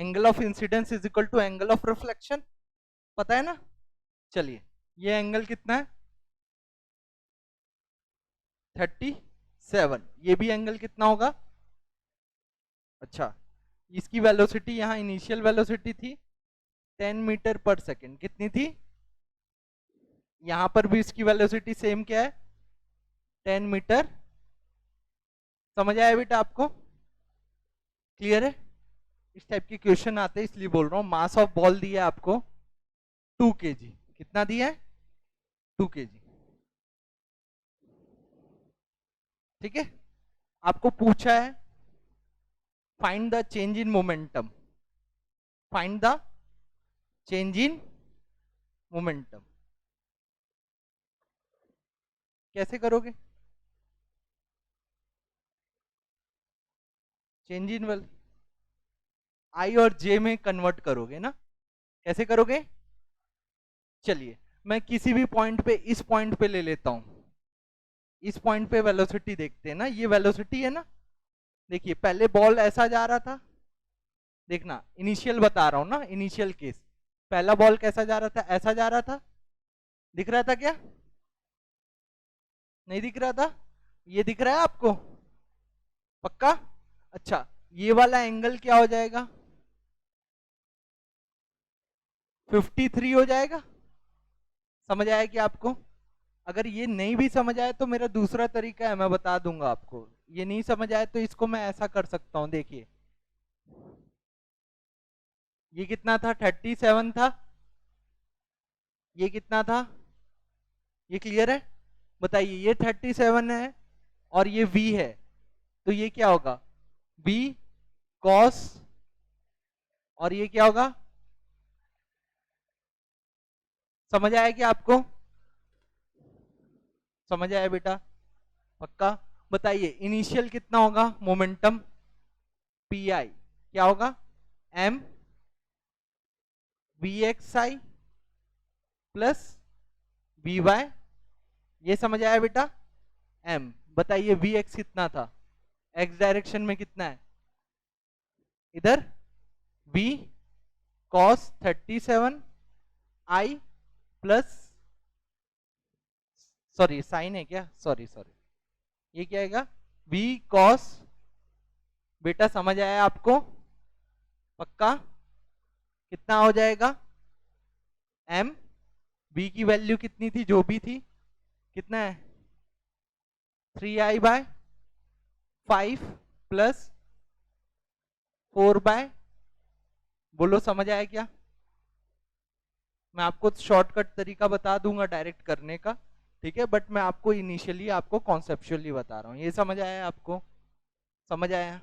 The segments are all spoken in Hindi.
Angle of incidence is equal to angle of reflection, पता है ना। चलिए ये एंगल कितना है 37, ये भी एंगल कितना होगा, अच्छा इसकी वेलोसिटी यहाँ इनिशियल वेलोसिटी थी 10 मीटर पर सेकेंड, कितनी थी, यहां पर भी इसकी वेलोसिटी सेम क्या है 10 मीटर, समझ आया बेटा आपको, क्लियर है। इस टाइप के क्वेश्चन आते हैं इसलिए बोल रहा हूं। मास ऑफ बॉल दिया आपको 2 kg, कितना दिया है 2 kg, ठीक है। आपको पूछा है find the change in momentum, find the change in momentum, कैसे करोगे, चेंज इन वेल आई और जे में कन्वर्ट करोगे ना, कैसे करोगे, चलिए मैं किसी भी पॉइंट पे इस पॉइंट पे ले लेता हूं, इस पॉइंट पे वेलोसिटी देखते हैं ना, ये वेलोसिटी है ना, देखिए पहले बॉल ऐसा जा रहा था, देखना इनिशियल बता रहा हूं ना, इनिशियल केस, पहला बॉल कैसा जा रहा था, ऐसा जा रहा था, दिख रहा था क्या, नहीं दिख रहा था, ये दिख रहा है आपको पक्का, अच्छा ये वाला एंगल क्या हो जाएगा 53 हो जाएगा, समझ आया कि आपको, अगर ये नहीं भी समझ आए तो मेरा दूसरा तरीका है, मैं बता दूंगा आपको, ये नहीं समझ आए तो इसको मैं ऐसा कर सकता हूं, देखिए ये कितना था 37 था, ये कितना था, ये क्लियर है, बताइए ये 37 है और ये v है, तो ये क्या होगा v cos, और ये क्या होगा, समझ आया कि आपको, समझ आया बेटा पक्का, बताइए इनिशियल कितना होगा मोमेंटम पी आई, क्या होगा m V X I plus V Y, ये समझ आया बेटा, m बताइए वी एक्स कितना था, x डायरेक्शन में कितना है, इधर v cos 37 i plus, sorry sine है क्या, सॉरी सॉरी, ये क्या आएगा v cos, बेटा समझ आया आपको पक्का, कितना हो जाएगा m, v की वैल्यू कितनी थी जो भी थी, कितना है 3i/5 प्लस 4/, बोलो समझ आया क्या, मैं आपको शॉर्टकट तरीका बता दूंगा डायरेक्ट करने का, ठीक है, बट मैं आपको इनिशियली आपको कॉन्सेप्चुअली बता रहा हूँ, ये समझ आया आपको, समझ आया,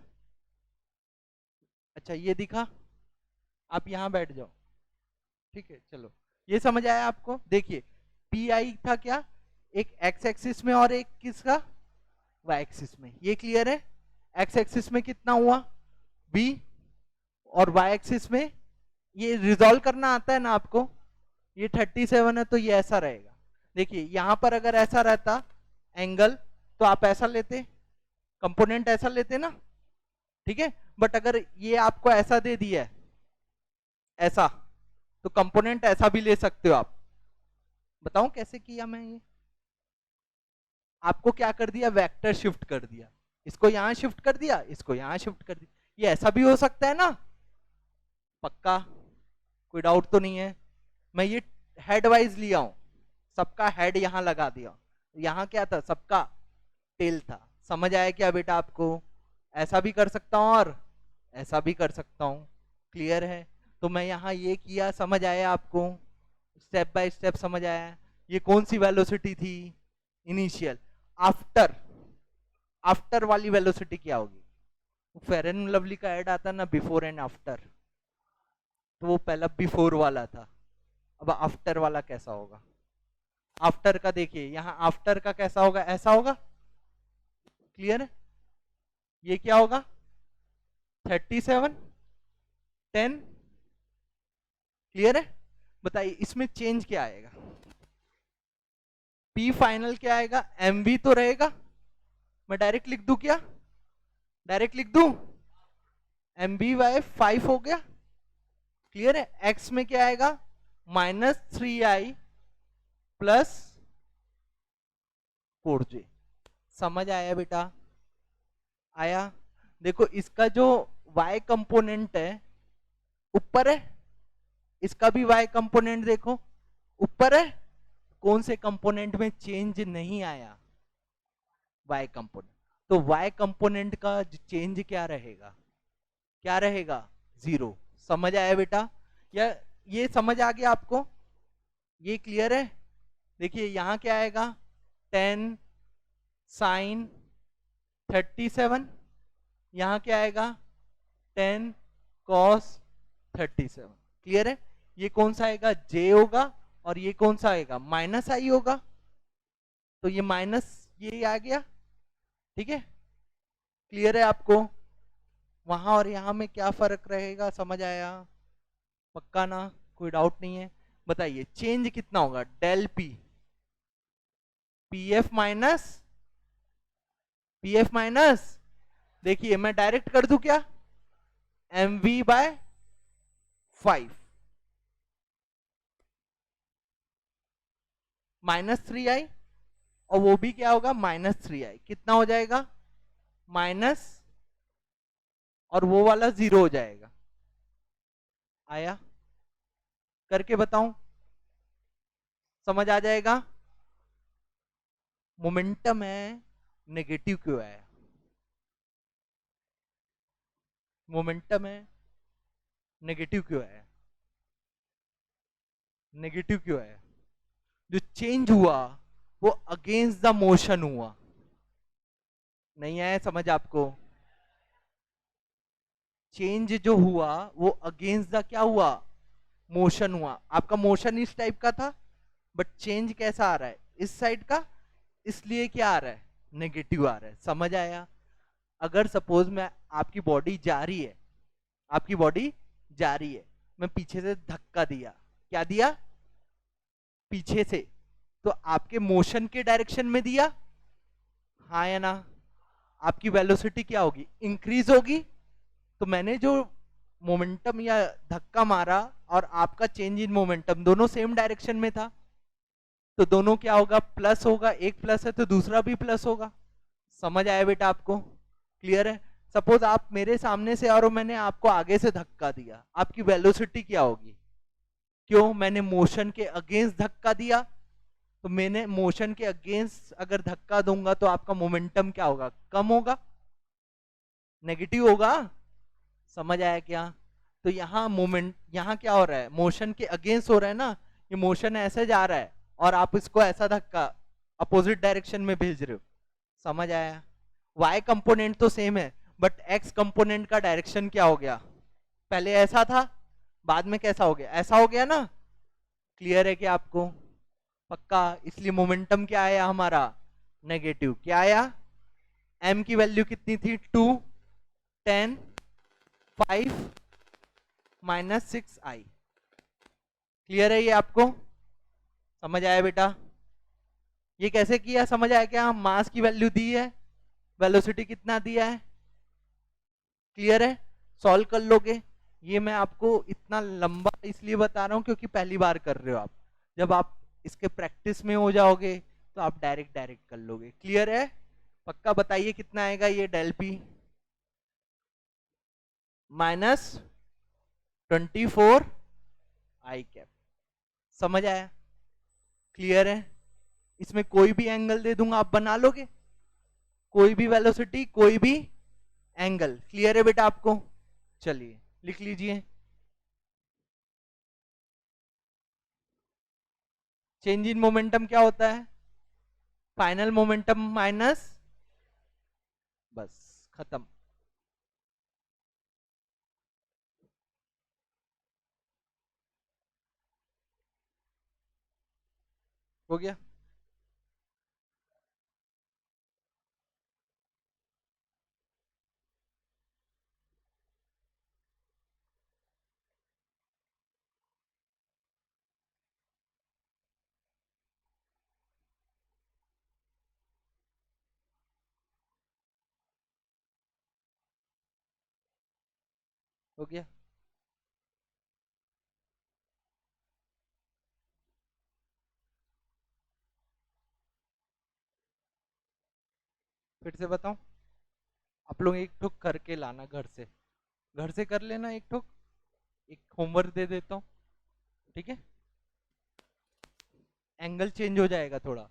अच्छा ये दिखा, आप यहां बैठ जाओ, ठीक है चलो, ये समझ आया आपको, देखिए पी आई था क्या, एक एक्स एक्सिस में और एक किसका वाई एक्सिस में, ये क्लियर है, एक्स एक्सिस में कितना हुआ बी, और वाई एक्सिस में, ये रिजॉल्व करना आता है ना आपको, ये 37 है तो ये ऐसा रहेगा, देखिए यहां पर अगर ऐसा रहता एंगल तो आप ऐसा लेते, कंपोनेंट ऐसा लेते ना, ठीक है, बट अगर ये आपको ऐसा दे दिया है ऐसा, तो कंपोनेंट ऐसा भी ले सकते हो आप, बताऊं कैसे किया मैं, ये आपको क्या कर दिया वेक्टर शिफ्ट कर दिया, इसको यहां शिफ्ट कर दिया, इसको यहां शिफ्ट कर दिया, ये ऐसा भी हो सकता है ना पक्का, कोई डाउट तो नहीं है, मैं ये हेड वाइज लिया हूं, सबका हेड यहां लगा दिया, यहां क्या था सबका टेल था, समझ आया क्या बेटा आपको, ऐसा भी कर सकता हूं और ऐसा भी कर सकता हूं, क्लियर है, तो मैं यहां ये किया, समझ आया आपको, स्टेप बाय स्टेप समझ आया, ये कौन सी वेलोसिटी थी इनिशियल, आफ्टर, आफ्टर वाली वेलोसिटी क्या होगी, फेयर एंड लवली का ऐड आता ना बिफोर एंड आफ्टर, तो वो पहला बिफोर वाला था, अब आफ्टर वाला कैसा होगा, आफ्टर का देखिए यहां आफ्टर का कैसा होगा, ऐसा होगा, क्लियर है, ये क्या होगा 37 10, क्लियर है, बताइए इसमें चेंज क्या आएगा, पी फाइनल क्या आएगा, एम वी तो रहेगा, मैं डायरेक्ट लिख दूं क्या, डायरेक्ट लिख दूं, एम बी बाय 5 हो गया, क्लियर है? एक्स में क्या आएगा? -3i plus 4j। समझ आया बेटा? आया? देखो इसका जो y कंपोनेंट है ऊपर है, इसका भी y कंपोनेंट देखो ऊपर है। कौन से कंपोनेंट में चेंज नहीं आया? y component. तो y कंपोनेंट का चेंज क्या रहेगा? क्या रहेगा? 0। समझ आया बेटा? या ये समझ आ गया आपको? ये क्लियर है? देखिए यहां क्या आएगा? 10 sin 37। यहां क्या आएगा? 10 cos 37। क्लियर है? ये कौन सा आएगा? j होगा। और ये कौन सा आएगा? -i होगा। तो ये माइनस ये आ गया। ठीक है? क्लियर है आपको? वहां और यहां में क्या फर्क रहेगा? समझ आया? पक्का ना? कोई डाउट नहीं है? बताइए चेंज कितना होगा? डेल पी, पीएफ माइनस, देखिए मैं डायरेक्ट कर दूं क्या? mv/5 -3i। और वो भी क्या होगा? -3i। कितना हो जाएगा? माइनस, और वो वाला 0 हो जाएगा। आया? करके बताऊं? समझ आ जाएगा? मोमेंटम है, नेगेटिव क्यों आया? मोमेंटम है, नेगेटिव क्यों आया? नेगेटिव क्यों आया? जो चेंज हुआ वो अगेंस्ट द मोशन हुआ। नहीं आया समझ आपको? चेंज जो हुआ वो अगेंस्ट द क्या हुआ? मोशन हुआ। आपका मोशन इस टाइप का था, बट चेंज कैसा आ रहा है? इस साइड का। इसलिए क्या आ रहा है? नेगेटिव आ रहा है। समझ आया? अगर सपोज मैं, आपकी बॉडी जा रही है, आपकी बॉडी जा रही है, मैं पीछे से धक्का दिया। क्या दिया? पीछे से। तो आपके मोशन के डायरेक्शन में दिया, हाँ या ना? आपकी वेलोसिटी क्या होगी? इंक्रीज होगी। तो मैंने जो मोमेंटम या धक्का मारा और आपका चेंज इन मोमेंटम दोनों सेम डायरेक्शन में था, तो दोनों क्या होगा? प्लस होगा। एक प्लस है तो दूसरा भी प्लस होगा। समझ आया बेटा आपको? क्लियर है? सपोज आप मेरे सामने से और मैंने आपको आगे से धक्का दिया, आपकी वेलोसिटी क्या होगी? क्यों? मैंने मोशन के अगेंस्ट धक्का दिया। तो मैंने मोशन के अगेंस्ट अगर धक्का दूंगा तो आपका मोमेंटम क्या होगा? कम होगा, नेगेटिव होगा। समझ आया क्या? तो यहाँ मोमेंट, यहाँ क्या हो रहा है? मोशन के अगेंस्ट हो रहा है ना। ये मोशन ऐसे जा रहा है और आप इसको ऐसा धक्का अपोजिट डायरेक्शन में भेज रहे हो। समझ आया? y कंपोनेंट तो सेम है, बट x कंपोनेंट का डायरेक्शन क्या हो गया? पहले ऐसा था, बाद में कैसा हो गया? ऐसा हो गया ना। क्लियर है क्या आपको? पक्का? इसलिए मोमेंटम क्या आया हमारा? नेगेटिव। क्या आया? m की वैल्यू कितनी थी? 2, 10, 5, -6i। क्लियर है ये आपको? समझ आया बेटा? ये कैसे किया? समझ आया क्या? मास की वैल्यू दी है, वेलोसिटी कितना दिया है। क्लियर है? सॉल्व कर लोगे। ये मैं आपको इतना लंबा इसलिए बता रहा हूं क्योंकि पहली बार कर रहे हो आप। जब आप इसके प्रैक्टिस में हो जाओगे तो आप डायरेक्ट डायरेक्ट कर लोगे। क्लियर है? पक्का? बताइए कितना आएगा ये डेल पी? -24 i cap. समझ आया? क्लियर है? इसमें कोई भी एंगल दे दूंगा, आप बना लोगे। कोई भी वेलोसिटी, कोई भी एंगल। क्लियर है बेटा आपको? चलिए लिख लीजिए। चेंज इन मोमेंटम क्या होता है? फाइनल मोमेंटम माइनस, बस खत्म। हो गया? हो गया? फिर से बताऊं? आप लोग एक ठोक करके लाना, घर से कर लेना एक ठोक। एक होमवर्क दे देता हूँ, ठीक है? एंगल चेंज हो जाएगा थोड़ा।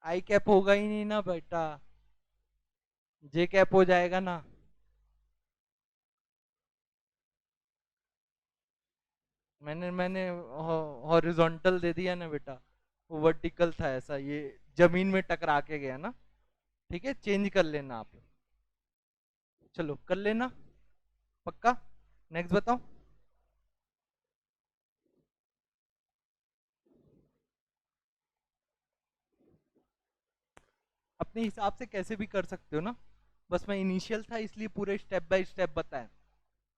आई कैप होगा ही नहीं ना बेटा, जे कैप हो जाएगा ना। मैंने मैंने हॉरिजॉन्टल दे दिया ना बेटा, वो वर्टिकल था ऐसा, ये जमीन में टकरा के गया ना। ठीक है, चेंज कर लेना आप। चलो कर लेना, पक्का। नेक्स्ट बताओ। अपने हिसाब से कैसे भी कर सकते हो ना, बस मैं इनिशियल था इसलिए पूरे स्टेप बाय स्टेप बताया।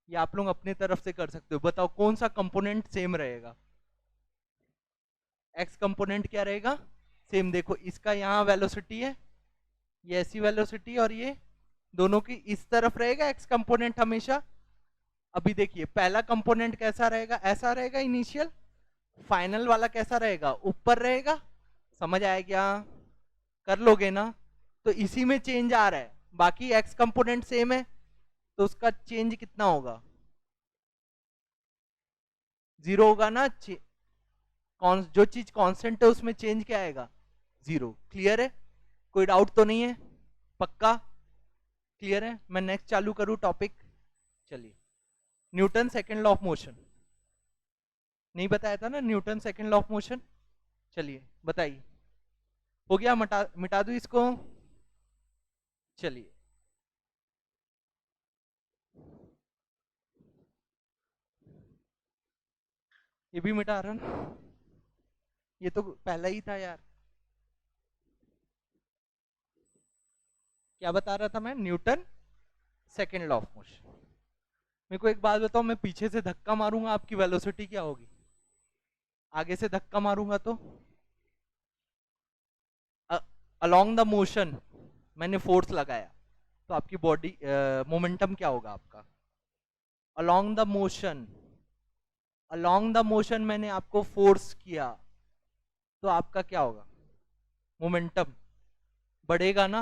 ये आप लोग अपने तरफ से कर सकते हो। बताओ कौन सा कंपोनेंट सेम रहेगा? एक्स कंपोनेंट क्या रहेगा? सेम। देखो इसका यहाँ वेलोसिटी है, ये ऐसी वेलोसिटी, और ये दोनों की इस तरफ रहेगा एक्स कंपोनेंट हमेशा। अभी देखिए पहला कंपोनेंट कैसा रहेगा, ऐसा रहेगा इनिशियल। फाइनल वाला कैसा रहेगा, ऊपर रहेगा। समझ आया क्या? कर लोगे ना? तो इसी में चेंज आ रहा है, बाकी एक्स कंपोनेंट सेम है, तो उसका चेंज कितना होगा? जीरो होगा ना। जो चीज कांस्टेंट है उसमें चेंज क्या आएगा? जीरो। क्लियर है? कोई डाउट तो नहीं है? पक्का क्लियर है? मैं नेक्स्ट चालू करूं टॉपिक? चलिए, Newton second law of motion. नहीं बताया था ना Newton second law of motion? चलिए बताइए। हो गया? मिटा दूं इसको? चलिए, ये भी मिटा रहा ना, ये तो पहला ही था यार। क्या बता रहा था मैं? Newton second law of motion. मेरे को एक बात बताओ, मैं पीछे से धक्का मारूंगा आपकी वेलोसिटी क्या होगी? आगे से धक्का मारूंगा तो अलोंग द मोशन मैंने फोर्स लगाया, तो आपकी बॉडी मोमेंटम क्या होगा आपका? Along the motion, along the motion मैंने आपको फोर्स किया, तो आपका क्या होगा? मोमेंटम बढ़ेगा ना।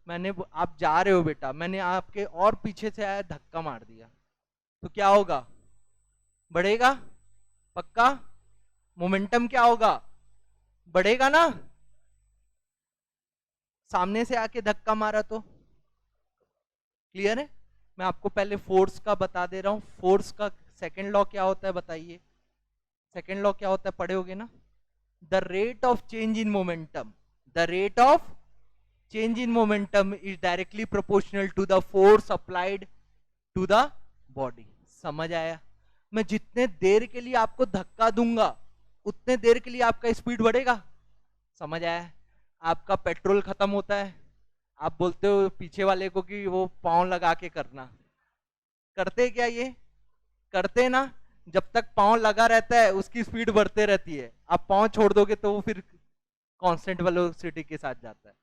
आप जा रहे हो बेटा, मैंने आपके और पीछे से आया धक्का मार दिया, तो क्या होगा? बढ़ेगा? पक्का? मोमेंटम क्या होगा? बढ़ेगा ना। सामने से आके धक्का मारा तो। क्लियर है? मैं आपको पहले फोर्स का बता दे रहा हूं। फोर्स का सेकंड लॉ क्या होता है बताइए? सेकंड लॉ क्या होता है, पढ़े होगे ना? The rate of change in momentum, the rate of change in momentum is directly proportional to the force applied to the body। समझ आया? मैं जितने देर के लिए आपको धक्का दूंगा उतने देर के लिए आपका स्पीड बढ़ेगा। समझ आया? आपका पेट्रोल खत्म होता है, आप बोलते हो पीछे वाले को कि वो पाँव लगा के करना। करते क्या ये? करते ना। जब तक पाँव लगा रहता है उसकी स्पीड बढ़ते रहती है, आप पाँव छोड़ दोगे तो वो फिर कांस्टेंट वेलोसिटी के साथ जाता है।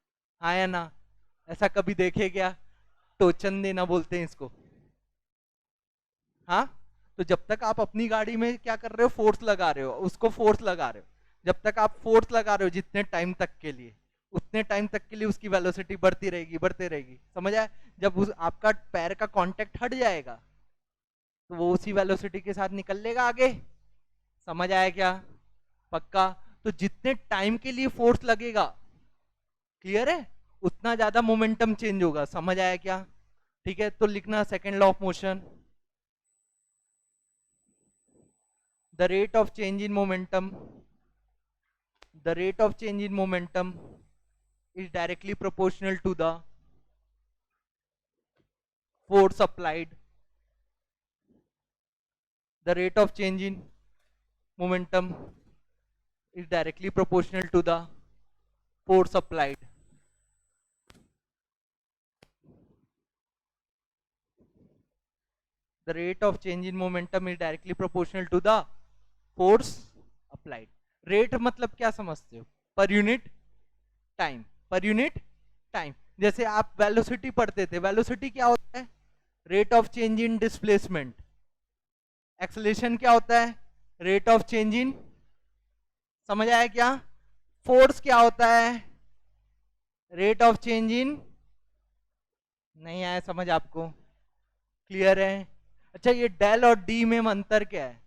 हाँ या ना? ऐसा कभी देखे क्या? टोचन देना बोलते हैं इसको। हाँ, तो जब तक आप अपनी गाड़ी में क्या कर रहे हो, फोर्स लगा रहे हो, उसको फोर्स लगा रहे हो, जब तक आप फोर्स लगा रहे हो जितने टाइम तक के लिए, उतने टाइम तक के लिए उसकी वेलोसिटी बढ़ती रहेगी, बढ़ते रहेगी। समझ आया? जब आपका पैर का कांटेक्ट हट जाएगा तो वो उसी वेलोसिटी के साथ निकल लेगा आगे। समझ आया क्या? पक्का? तो जितने टाइम के लिए फोर्स लगेगा, क्लियर है, उतना ज्यादा मोमेंटम चेंज होगा। समझ आया क्या? ठीक है, तो लिखना second law of motion. The rate of change in momentum, the rate of change in momentum is directly proportional to the force applied, the rate of change in momentum is directly proportional to the force applied. The rate of change in momentum is directly proportional to the force applied. Rate मतलब क्या समझते हो? Per unit time, per unit time. जैसे आप वेलोसिटी पढ़ते थे, वेलोसिटी क्या होता है? Rate of change in displacement. Acceleration क्या होता है? रेट ऑफ चेंज इन, समझ आया क्या? फोर्स क्या होता है? रेट ऑफ चेंज इन, नहीं आया समझ आपको? क्लियर है? अच्छा, ये डेल और डी में अंतर क्या है?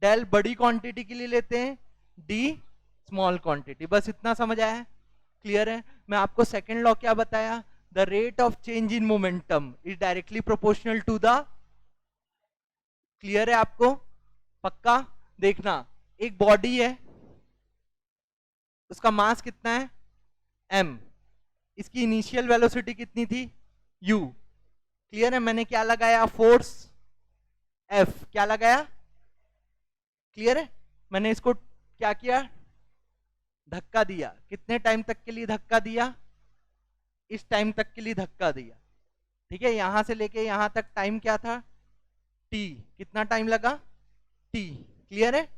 डेल बड़ी क्वांटिटी के लिए लेते हैं, डी स्मॉल क्वांटिटी, बस इतना समझ आया? क्लियर है? मैं आपको सेकंड लॉ क्या बताया? The rate of change in momentum is directly proportional to the, clear है आपको? पक्का? देखना, एक बॉडी है, उसका मास कितना है? m, इसकी इनिशियल वेलोसिटी कितनी थी? u। क्लियर है? मैंने क्या लगाया? Force F। क्या लगाया? क्लियर है? मैंने इसको क्या किया? धक्का दिया। कितने टाइम तक के लिए धक्का दिया? इस टाइम तक के लिए धक्का दिया। ठीक है, यहां से लेके यहां तक टाइम क्या था? t। कितना टाइम लगा? t। क्लियर है?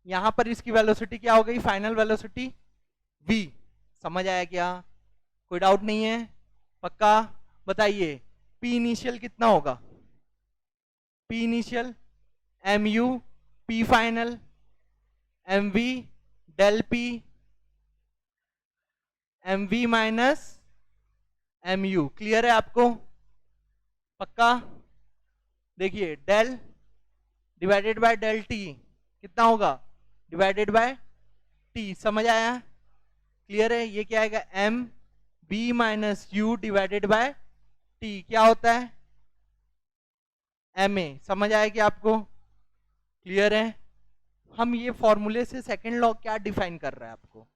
यहां पर इसकी वेलोसिटी क्या हो गई? Final velocity v। समझ आया क्या? कोई डाउट नहीं है? पक्का? बताइए, p इनिशियल कितना होगा? p initial mu p final mv del p mv minus mu। Clear है आपको? पक्का? देखिए, del divided by del T कितना होगा? Divided by T. समझ आया? क्लियर है? ये क्या आएगा? M V minus U divided by T. क्या होता है? M A. समझ आया कि आपको? क्लियर है? हम ये फॉर्मूले से सेकंड लॉ क्या डिफाइन कर रहा है आपको?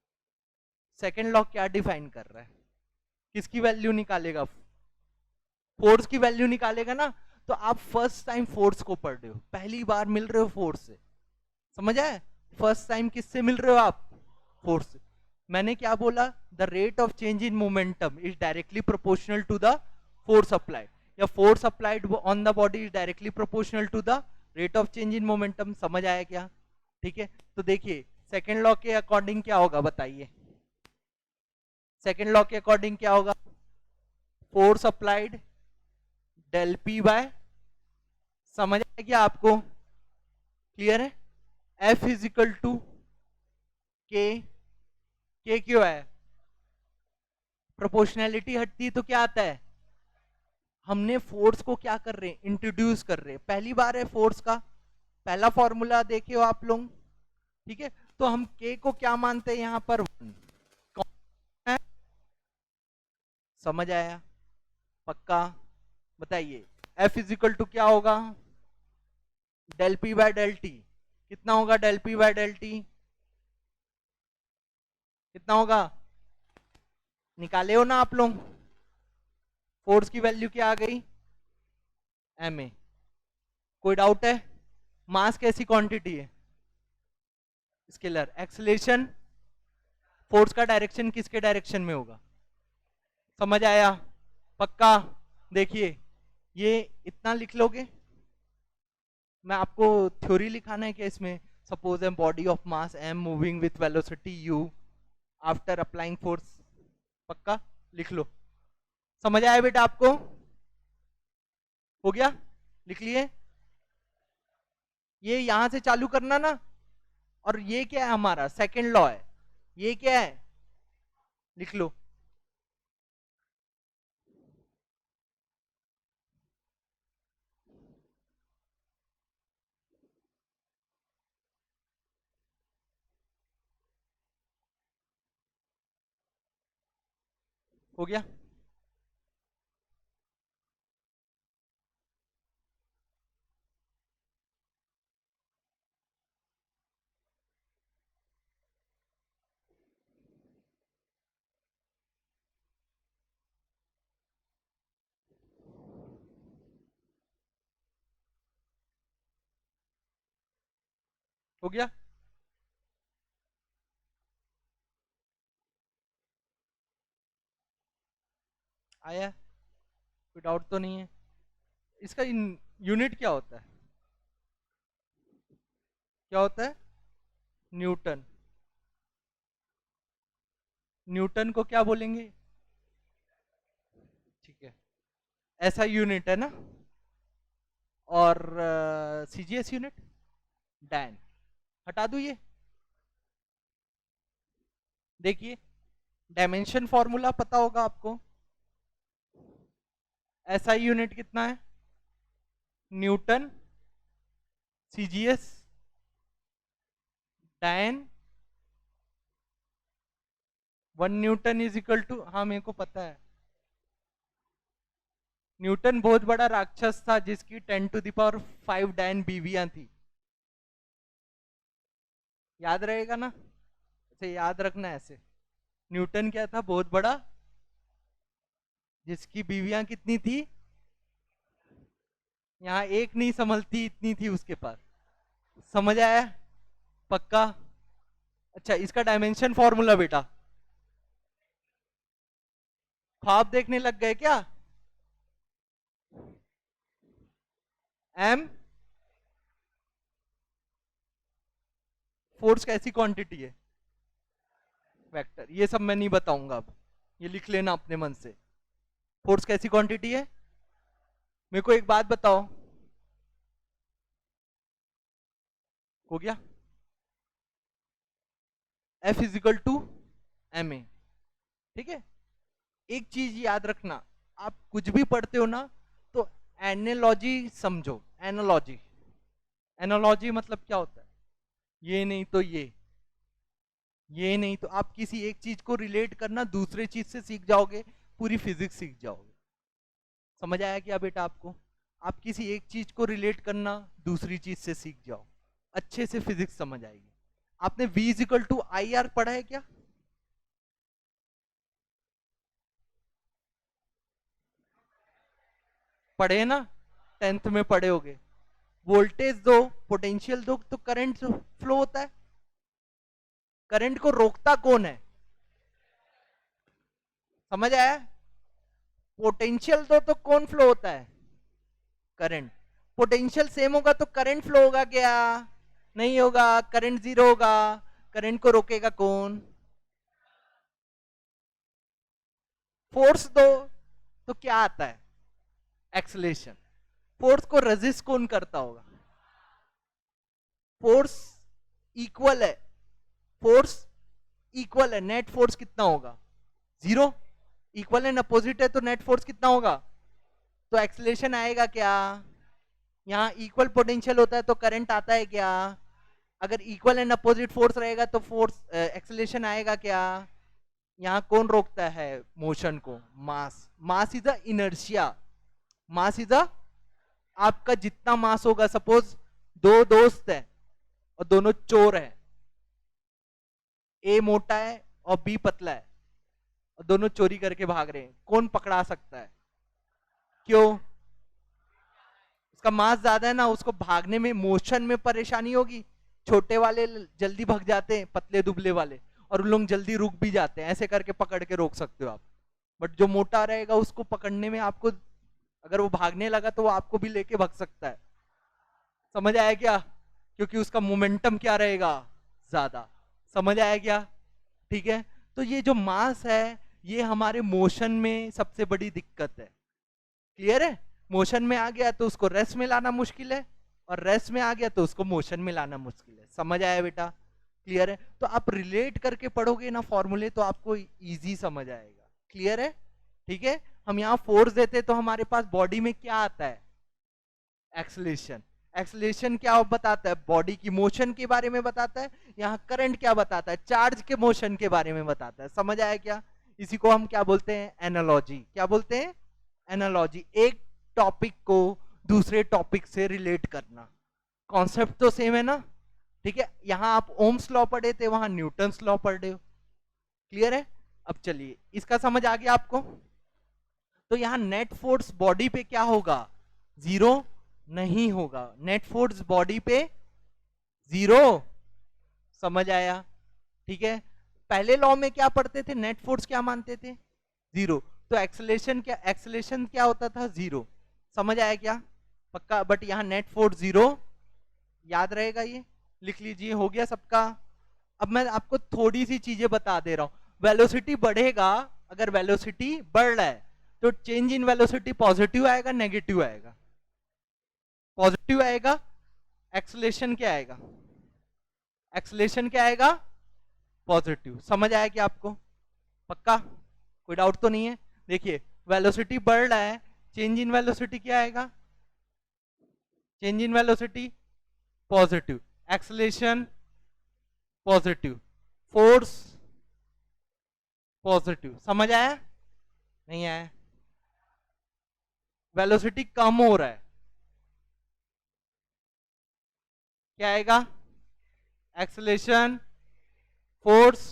सेकंड लॉ क्या डिफाइन कर रहा है? किसकी वैल्यू निकालेगा? फोर्स की वैल्यू निकालेगा ना। तो आप फर्स्ट टाइम फोर्स को पढ़ रहे हो, पहली बार मिल रहे हो फोर्स से। समझ आए? फर्स्ट टाइम किससे मिल रहे हो आप? फोर्स से। मैंने क्या बोला? The rate of change in momentum is directly proportional to the force applied, या force applied on the body is directly proportional to the rate of change in momentum. समझ आया क्या? ठीक है, तो देखिए सेकेंड लॉ के अकॉर्डिंग क्या होगा बताइए? सेकेंड लॉ के अकॉर्डिंग क्या होगा? Force applied del P by, समझ आया क्या आपको? क्लियर है? एफ इज इक्वल टू के क्यों है? प्रोपोर्शनैलिटी हटती है तो क्या आता है? हमने फोर्स को क्या कर रहे हैं? इंट्रोड्यूस कर रहे हैं, पहली बार है फोर्स का। पहला फॉर्मूला देखे हो आप लोग? ठीक है, तो हम के को क्या मानते हैं यहां पर? 1। समझ आया? पक्का? बताइए, एफ इज इक्वल टू क्या होगा? Del P by del T. कितना होगा del P by del T? कितना होगा? निकाले हो ना आप लोग? फोर्स की वैल्यू क्या आ गई? M A. कोई डाउट है? मास कैसी क्वांटिटी है? स्केलर। एक्सेलरेशन, फोर्स का डायरेक्शन किसके डायरेक्शन में होगा? समझ आया? पक्का? देखिए, ये इतना लिख लोगे। मैं आपको थ्योरी लिखाना है क्या इसमें? Suppose M body of mass M moving with velocity U after applying force. पक्का? लिख लो। समझ आया बेटा आपको? हो गया? लिख लिए? ये यहां से चालू करना ना। और ये क्या है? हमारा सेकंड लॉ है। ये क्या है? लिख लो। हो गया? हो गया? आया? कोई डाउट तो नहीं है? इसका यूनिट क्या होता है? क्या होता है? न्यूटन। न्यूटन को क्या बोलेंगे? ठीक है, ऐसा यूनिट है ना। और सीजीएस यूनिट डैन, हटा दूं ये? देखिए, डायमेंशन फॉर्मूला पता होगा आपको। ऐसा यूनिट कितना है? Newton CGS dyne 1 newton is equal to, हाँ मेरे को पता है। न्यूटन बहुत बड़ा राक्षस था जिसकी 10⁵ डैन बीवियां थी। याद रहेगा ना? इसे याद रखना ऐसे। न्यूटन क्या था? बहुत बड़ा, जिसकी बीवियां कितनी थी? यहाँ एक नहीं संभलती इतनी थी उसके पास। समझ आया? पक्का? अच्छा, इसका डायमेंशन फॉर्मूला बेटा, ख्वाब देखने लग गए क्या? एम फोर्स कैसी क्वांटिटी है? वेक्टर। ये सब मैं नहीं बताऊंगा अब, ये लिख लेना अपने मन से। फोर्स कैसी क्वांटिटी है? मेरे को एक बात बताओ, हो गया? F is equal to M A. ठीक है, एक चीज याद रखना, आप कुछ भी पढ़ते हो ना तो एनालॉजी समझो। एनालॉजी, एनालॉजी मतलब क्या होता है? ये नहीं तो ये नहीं तो, आप किसी एक चीज को रिलेट करना दूसरे चीज से सीख जाओगे, पूरी फिजिक्स सीख जाओगे। समझ आया क्या बेटा आपको? आप किसी एक चीज को रिलेट करना दूसरी चीज से सीख जाओ, अच्छे से फिजिक्स समझ आएगी। आपने V is equal to I R पढ़ा है क्या? पढ़े ना, 10th में पढ़े होगे। वोल्टेज दो, पोटेंशियल दो, तो करंट फ्लो होता है। करंट को रोकता कौन है? समझ आया? पोटेंशियल दो तो कौन फ्लो होता है? करंट। पोटेंशियल सेम होगा तो करंट फ्लो होगा क्या? नहीं होगा, करंट जीरो होगा। करंट को रोकेगा कौन? फोर्स दो तो क्या आता है? एक्सलेशन। फोर्स को रेजिस्ट कौन करता होगा? फोर्स इक्वल है, फोर्स इक्वल है, नेट फोर्स कितना होगा? जीरो। इक्वल एंड अपोजिट है तो नेट फोर्स कितना होगा? तो एक्सलेशन आएगा क्या? यहाँ इक्वल पोटेंशियल होता है तो करंट आता है क्या? अगर इक्वल एंड अपोजिट फोर्स रहेगा तो फोर्स एक्सलेशन आएगा क्या? यहाँ कौन रोकता है मोशन को? Mass. Mass is a inertia. Mass is a, आपका जितना मास होगा, सपोज दो दोस्त है और दोनों चोर है, ए मोटा है और बी पतला है, और दोनों चोरी करके भाग रहे हैं, कौन पकड़ा सकता है? क्यों? उसका मास ज्यादा है ना, उसको भागने में, मोशन में परेशानी होगी। छोटे वाले जल्दी भाग जाते हैं, पतले दुबले वाले, और उन लोग जल्दी रुक भी जाते हैं, ऐसे करके पकड़ के रोक सकते हो आप। बट जो मोटा रहेगा उसको पकड़ने में आपको, अगर वो भागने लगा तो वो आपको भी लेके भाग सकता है। समझ आया क्या? क्योंकि उसका मोमेंटम क्या रहेगा? ज्यादा। समझ आया क्या? ठीक है, तो ये जो मास है ये हमारे मोशन में सबसे बड़ी दिक्कत है। क्लियर है? मोशन में आ गया तो उसको रेस्ट में लाना मुश्किल है, और रेस्ट में आ गया तो उसको मोशन में लाना मुश्किल है। समझ आया बेटा? क्लियर है? तो आप रिलेट करके पढ़ोगे ना फॉर्मूले तो आपको इजी समझ आएगा। क्लियर है? ठीक है, हम यहाँ फोर्स देते तो हमारे पास बॉडी में क्या आता है? एक्सलेशन। एक्सलेशन क्या बताता है? बॉडी की मोशन के बारे में बताता है। यहाँ करंट क्या बताता है? चार्ज के मोशन के बारे में बताता है। समझ आया क्या? इसी को हम क्या बोलते हैं? एनालॉजी। क्या बोलते हैं? एनालॉजी। एक टॉपिक को दूसरे टॉपिक से रिलेट करना। कॉन्सेप्ट तो सेम है ना? ठीक है, यहां आप ओम्स लॉ पढ़े थे, वहां न्यूटन्स लॉ पढ़े हो। क्लियर है? अब चलिए, इसका समझ आ गया आपको? तो यहां नेट फोर्स बॉडी पे क्या होगा? जीरो नहीं होगा। नेट फोर्स बॉडी पे जीरो समझ आया? ठीक है, पहले लॉ में क्या पढ़ते थे, नेट फोर्स क्या मानते थे, जीरो, तो एक्सेलेरेशन क्या होता था, जीरो। समझ आया क्या? पक्का? बट यहाँ नेट फोर्स जीरो, याद रहेगा ये, लिख लीजिए, हो गया सबका। अब मैं आपको थोड़ी सी चीजें बता दे रहा हूं। वेलोसिटी बढ़ेगा, अगर वेलोसिटी बढ़ रहा है तो चेंज इन वेलोसिटी पॉजिटिव आएगा नेगेटिव आएगा, पॉजिटिव आएगा। एक्सेलेरेशन क्या आएगा, एक्सेलेरेशन क्या आएगा, पॉजिटिव। समझ आया कि आपको? पक्का? कोई डाउट तो नहीं है? देखिए, वेलोसिटी बढ़ रहा है, चेंज इन वेलोसिटी क्या आएगा, change in velocity positive, acceleration positive, force positive. समझ आया? नहीं आया? वेलोसिटी कम हो रहा है, क्या आएगा, एक्सेलेरेशन फोर्स।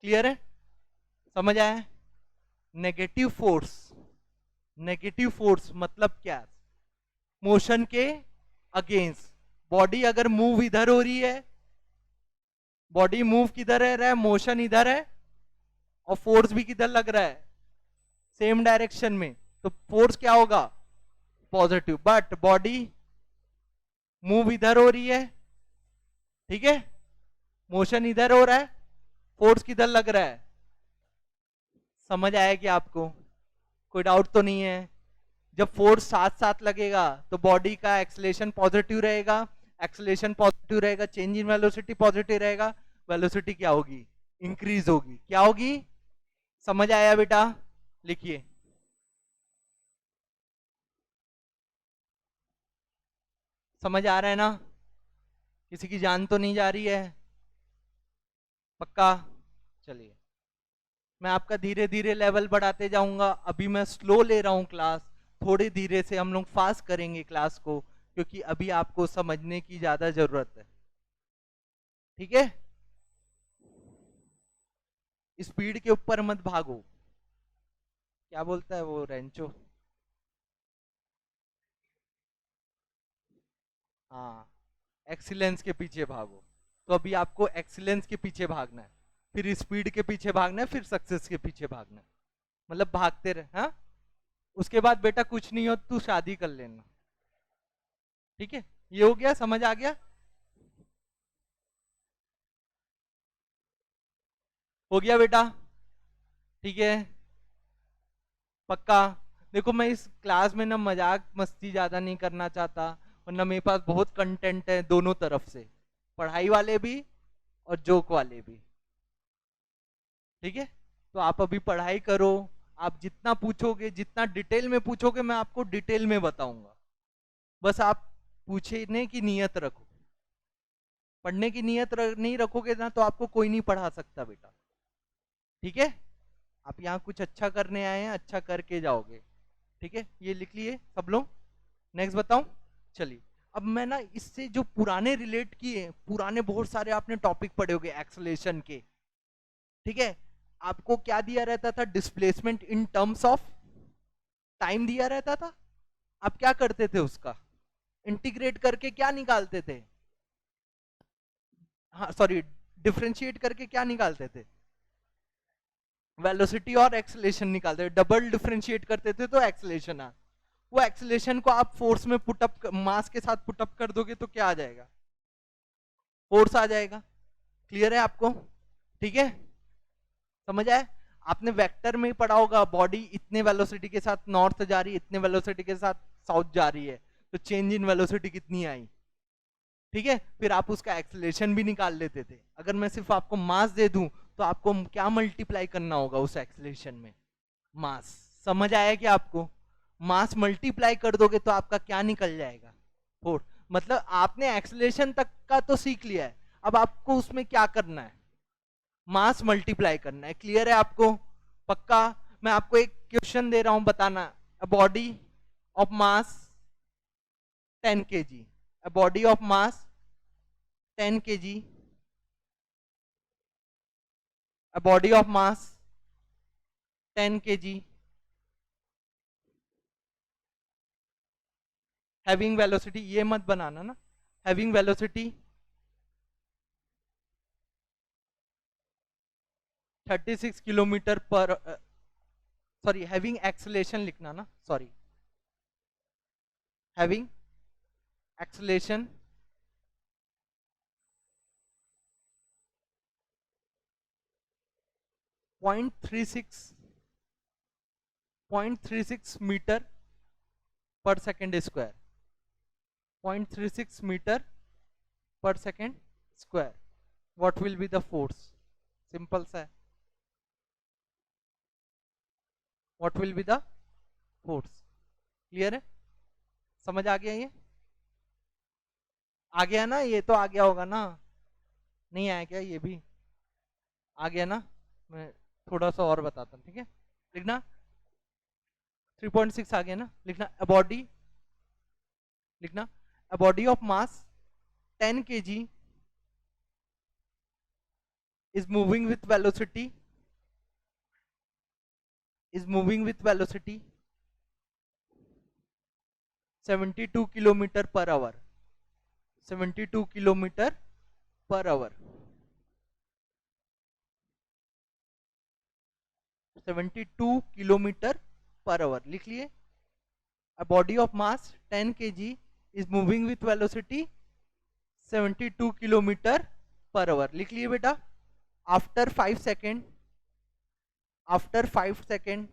क्लियर है? समझ आया? नेगेटिव फोर्स, नेगेटिव फोर्स मतलब क्या, मोशन के अगेंस्ट। बॉडी अगर मूव इधर हो रही है, बॉडी मूव किधर है रहा है, मोशन इधर है, और फोर्स भी किधर लग रहा है, सेम डायरेक्शन में, तो फोर्स क्या होगा, पॉजिटिव। बट बॉडी मूव इधर हो रही है, ठीक है, मोशन इधर हो रहा है, फोर्स किधर लग रहा है। समझ आया कि आपको? कोई डाउट तो नहीं है? जब फोर्स साथ साथ लगेगा तो बॉडी का एक्सेलेरेशन पॉजिटिव रहेगा, एक्सेलेरेशन पॉजिटिव रहेगा, चेंज इन वेलोसिटी पॉजिटिव रहेगा, वेलोसिटी क्या होगी, इंक्रीज होगी। क्या होगी? समझ आया बेटा? लिखिए, समझ आ रहा है ना? किसी की जान तो नहीं जा रही है? पक्का? चलिए, मैं आपका धीरे धीरे लेवल बढ़ाते जाऊंगा। अभी मैं स्लो ले रहा हूं क्लास, थोड़ी धीरे से हम लोग फास्ट करेंगे क्लास को, क्योंकि अभी आपको समझने की ज्यादा जरूरत है। ठीक है, स्पीड के ऊपर मत भागो। क्या बोलता है वो रेंचो? हाँ, एक्सीलेंस के पीछे भागो। तो अभी आपको एक्सीलेंस के पीछे भागना है, फिर स्पीड के पीछे भागना है, फिर सक्सेस के पीछे भागना है, मतलब भागते रहे। हाँ, उसके बाद बेटा कुछ नहीं हो तू शादी कर लेना। ठीक है, ये हो गया, समझ आ गया? हो गया बेटा? ठीक है, पक्का? देखो, मैं इस क्लास में ना मजाक मस्ती ज्यादा नहीं करना चाहता, वरना मेरे पास बहुत कंटेंट है दोनों तरफ से, पढ़ाई वाले भी और जोक वाले भी। ठीक है, तो आप अभी पढ़ाई करो, आप जितना पूछोगे, जितना डिटेल में पूछोगे, मैं आपको डिटेल में बताऊंगा। बस आप पूछने की नियत रखो, पढ़ने की नियत नहीं रखोगे ना तो आपको कोई नहीं पढ़ा सकता बेटा। ठीक है, आप यहाँ कुछ अच्छा करने आए हैं, अच्छा करके जाओगे। ठीक है, ये लिख लिए सब लोग। नेक्स्ट बताऊं? चलिए, अब मैं ना इससे जो पुराने रिलेट किए, पुराने बहुत सारे आपने टॉपिक पढ़े होंगे एक्सेलेरेशन के। ठीक है, आपको क्या दिया रहता था, displacement in terms of time दिया रहता था। आप क्या करते थे उसका, इंटीग्रेट करके क्या निकालते थे, हाँ सॉरी, डिफरेंशिएट करके क्या निकालते थे, वेलोसिटी और एक्सेलेरेशन निकालते थे। डबल डिफरेंशिएट करते थे तो एक्सेलेरेशन आ, वो एक्सेलेरेशन को आप फोर्स में पुटअप, मास के साथ पुटअप कर दोगे तो क्या आ जाएगा, फोर्स आ जाएगा। क्लियर है आपको? ठीक है, समझ आए? आपने वेक्टर में पढ़ा होगा, बॉडी इतने वेलोसिटी के साथ नॉर्थ जा रही है, इतने वेलोसिटी के साथ साउथ जा रही है, तो चेंज इन वेलोसिटी कितनी आई। ठीक है, फिर आप उसका एक्सेलेरेशन भी निकाल लेते थे। अगर मैं सिर्फ आपको मास दे दूं तो आपको क्या मल्टीप्लाई करना होगा उस एक्सेलेरेशन में, मास। समझ आया कि आपको? मास मल्टीप्लाई कर दोगे तो आपका क्या निकल जाएगा, फोर्स। मतलब आपने एक्सेलेरेशन तक का तो सीख लिया है, अब आपको उसमें क्या करना है, मास मल्टीप्लाई करना है। क्लियर है आपको? पक्का? मैं आपको एक क्वेश्चन दे रहा हूं, बताना। A body of mass 10 kg, a body of mass 10 kg, a body of mass 10 kg having velocity, ये मत बनाना ना, having velocity 36 kilometre per, sorry having acceleration लिखना ना, sorry having acceleration point three six metre per second square, 0.36 metre per second square, what will be the force? Simple सा है, what will be the force? Clear है, समझ आ गया? ये आ गया ना? ये तो आ गया होगा ना, नहीं आया क्या? ये भी आ गया ना? मैं थोड़ा सा और बताता हूँ, ठीक है? लिखना 3.6 आ गया ना? लिखना अ बॉडी, लिखना अ body of mass 10 kg is moving with velocity, is moving with velocity 72 kilometre per hour, 72 kilometre per hour, 72 kilometre per hour लिख लिए। A body of mass 10 kg is moving with velocity 72 kilometre per hour लिख लिए बेटा। After 5 second, after 5 second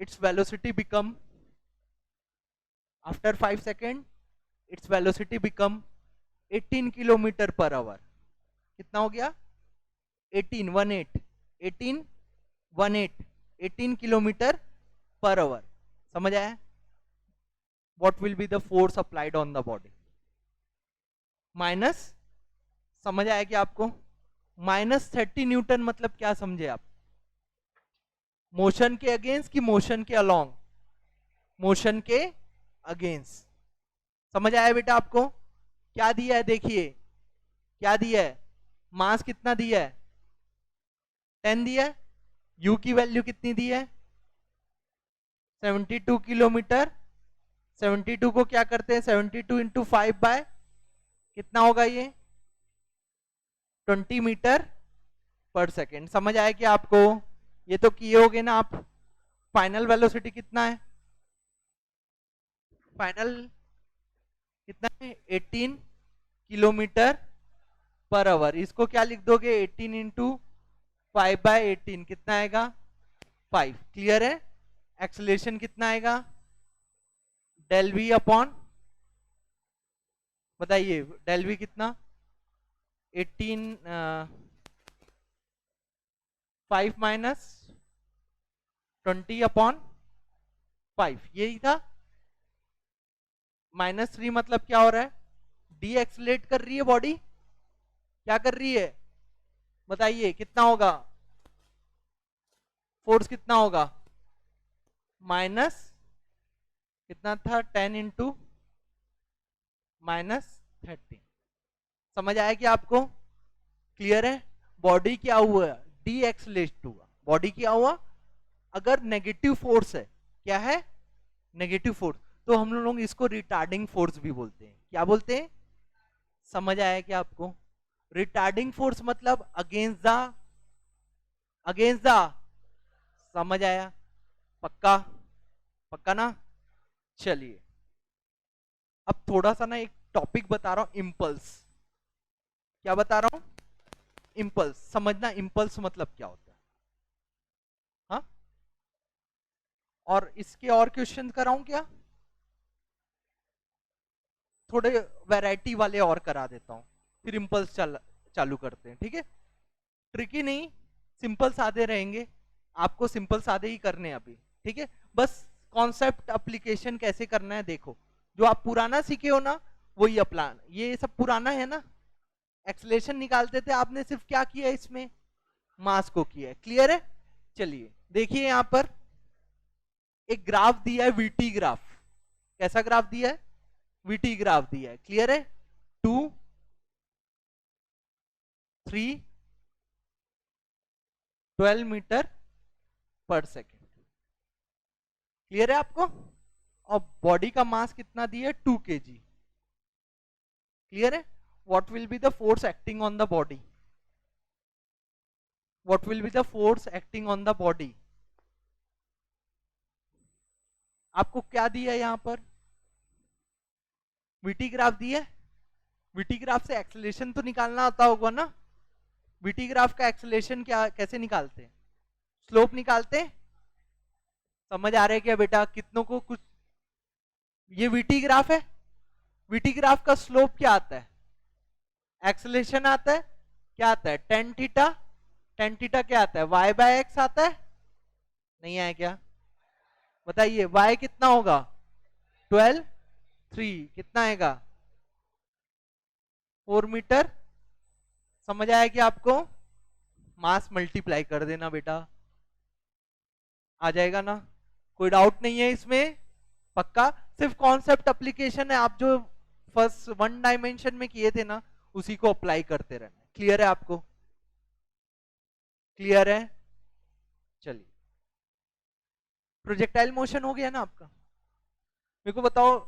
its velocity become, after 5 second its velocity become 18 kilometre per hour. कितना हो गया? 18 18 18 18 18 किलोमीटर पर आवर। समझ आया? What will be the force applied on the body? Minus, समझ आया कि आपको? -30 न्यूटन मतलब क्या समझे आप? मोशन के अगेंस्ट कि मोशन के अलोंग? मोशन के अगेंस्ट। समझ आया बेटा आपको? क्या दिया है देखिए, क्या दिया है? मास कितना दिया है? 10 दिया है। यू की वैल्यू कितनी दी है? 72 किलोमीटर। 72 को क्या करते हैं? 72 इंटू 5 बाय कितना होगा ये? 20 मीटर पर सेकेंड। समझ आया कि आपको? ये तो किए होगे ना आप। फाइनल वेलोसिटी कितना है? फाइनल कितना है? 18 किलोमीटर पर आवर। इसको क्या लिख दोगे? 18 इंटू 5 बाय 18 कितना आएगा? 5। क्लियर है? एक्सेलरेशन कितना आएगा? डेल वी अपॉन, बताइए डेल वी कितना? 18 5 माइनस 20 अपॉन 5, यही था। -3 मतलब क्या हो रहा है? डी एक्सलेट कर रही है बॉडी। क्या कर रही है? बताइए कितना होगा? फोर्स कितना होगा? माइनस कितना था? 10 इंटू -13। समझ आया कि आपको? क्लियर है? बॉडी क्या हुआ? डी एक्सलेट हुआ। बॉडी क्या हुआ? अगर नेगेटिव फोर्स है, क्या है? नेगेटिव फोर्स, तो हम लोग इसको रिटार्डिंग फोर्स भी बोलते हैं। क्या बोलते हैं? समझ आया कि आपको? रिटार्डिंग फोर्स मतलब अगेंस्ट द, अगेंस्ट द। समझ आया? पक्का? पक्का ना? चलिए अब थोड़ा सा ना एक टॉपिक बता रहा हूं, इम्पल्स। क्या बता रहा हूं? इम्पल्स। समझना इम्पल्स मतलब क्या होता है। हाँ, और इसके और क्वेश्चन कराऊं क्या? थोड़े वैरायटी वाले और करा देता हूं, फिर इम्पल्स चालू करते हैं, ठीक है? ट्रिकी नहीं, सिंपल सादे रहेंगे। आपको सिंपल सादे ही करने हैं अभी, ठीक है? बस कॉन्सेप्ट एप्लीकेशन कैसे करना है देखो। जो आप पुराना सीखे हो ना, वही अप्लान। ये सब पुराना है ना। एक्सलेशन निकालते थे, आपने सिर्फ क्या किया इसमें? मास को किया है। क्लियर है? चलिए देखिए यहां पर एक ग्राफ दिया है, वीटी ग्राफ। कैसा ग्राफ दिया है? वीटी ग्राफ दिया है। क्लियर है? 2 3 12 मीटर पर सेकेंड। क्लियर है आपको? और बॉडी का मास कितना दिया है? 2 kg। क्लियर है? What will be the force acting on the body? what will be the force acting on the body? आपको क्या दिया है यहां पर? वीटी ग्राफ दिया है। वीटी ग्राफ से एक्सेलरेशन तो निकालना आता होगा ना। वीटी ग्राफ का एक्सेलरेशन क्या कैसे निकालते हैं? स्लोप निकालते हैं। समझ आ रहा है क्या बेटा? कितनों को कुछ ये वीटी ग्राफ है। वीटी ग्राफ का स्लोप क्या आता है? एक्सेलरेशन आता है। क्या आता है? Tan theta. टेन थीटा क्या आता है? वाई बाय एक्स आता है। नहीं आया क्या? बताइए वाई कितना होगा? 12 3 कितना आएगा? 4 मीटर। समझ आया कि आपको? मास मल्टीप्लाई कर देना बेटा, आ जाएगा ना? कोई डाउट नहीं है इसमें? पक्का? सिर्फ कॉन्सेप्ट एप्लीकेशन है, आप जो फर्स्ट वन डायमेंशन में किए थे ना उसी को अप्लाई करते रहना। क्लियर है आपको? क्लियर है? चलिए, प्रोजेक्टाइल मोशन हो गया ना आपका। मेरे को बताओ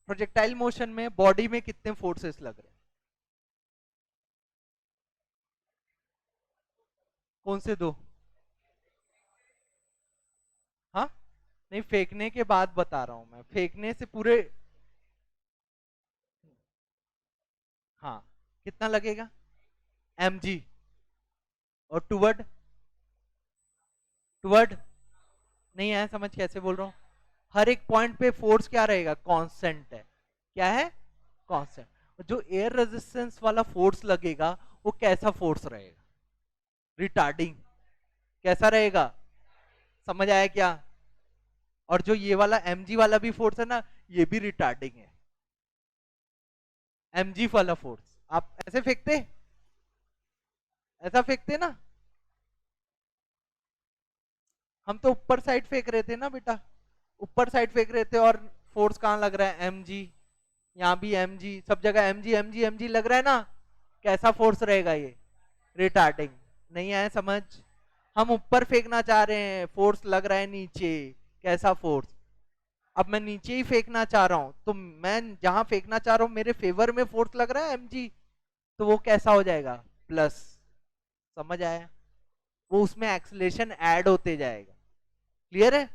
प्रोजेक्टाइल मोशन में बॉडी में कितने फोर्सेस लग रहे हैं? कौन से दो? हाँ, नहीं फेंकने के बाद बता रहा हूं मैं, फेंकने से पूरे। हाँ, कितना लगेगा? mg। और टुवर्ड? टुवर्ड नहीं है समझ, कैसे बोल रहा हूं? हर एक पॉइंट पे फोर्स क्या रहेगा? कांस्टेंट है। क्या है? कांस्टेंट। जो एयर रेजिस्टेंस वाला फोर्स लगेगा वो कैसा फोर्स रहेगा? रिटार्डिंग। कैसा रहेगा? समझ आया क्या? और जो ये वाला mg वाला भी फोर्स है ना, ये भी रिटार्डिंग है। mg वाला फोर्स आप ऐसे फेंकते, ऐसा फेंकते ना, हम तो ऊपर साइड फेंक रहे थे ना बेटा, ऊपर साइड फेंक रहे थे और फोर्स कहां लग रहा है? mg। यहाँ भी mg, सब जगह mg mg mg लग रहा है ना। कैसा फोर्स रहेगा ये? रिटार्डिंग। नहीं आया समझ? हम ऊपर फेंकना चाह रहे हैं, फोर्स लग रहा है नीचे। कैसा फोर्स? अब मैं नीचे ही फेंकना चाह रहा हूं, तो मैं जहां फेंकना चाह रहा हूं मेरे फेवर में फोर्स लग रहा है mg, तो वो कैसा हो जाएगा? प्लस। समझ आया? वो उसमें एक्सेलरेशन ऐड होते जाएगा। क्लियर है?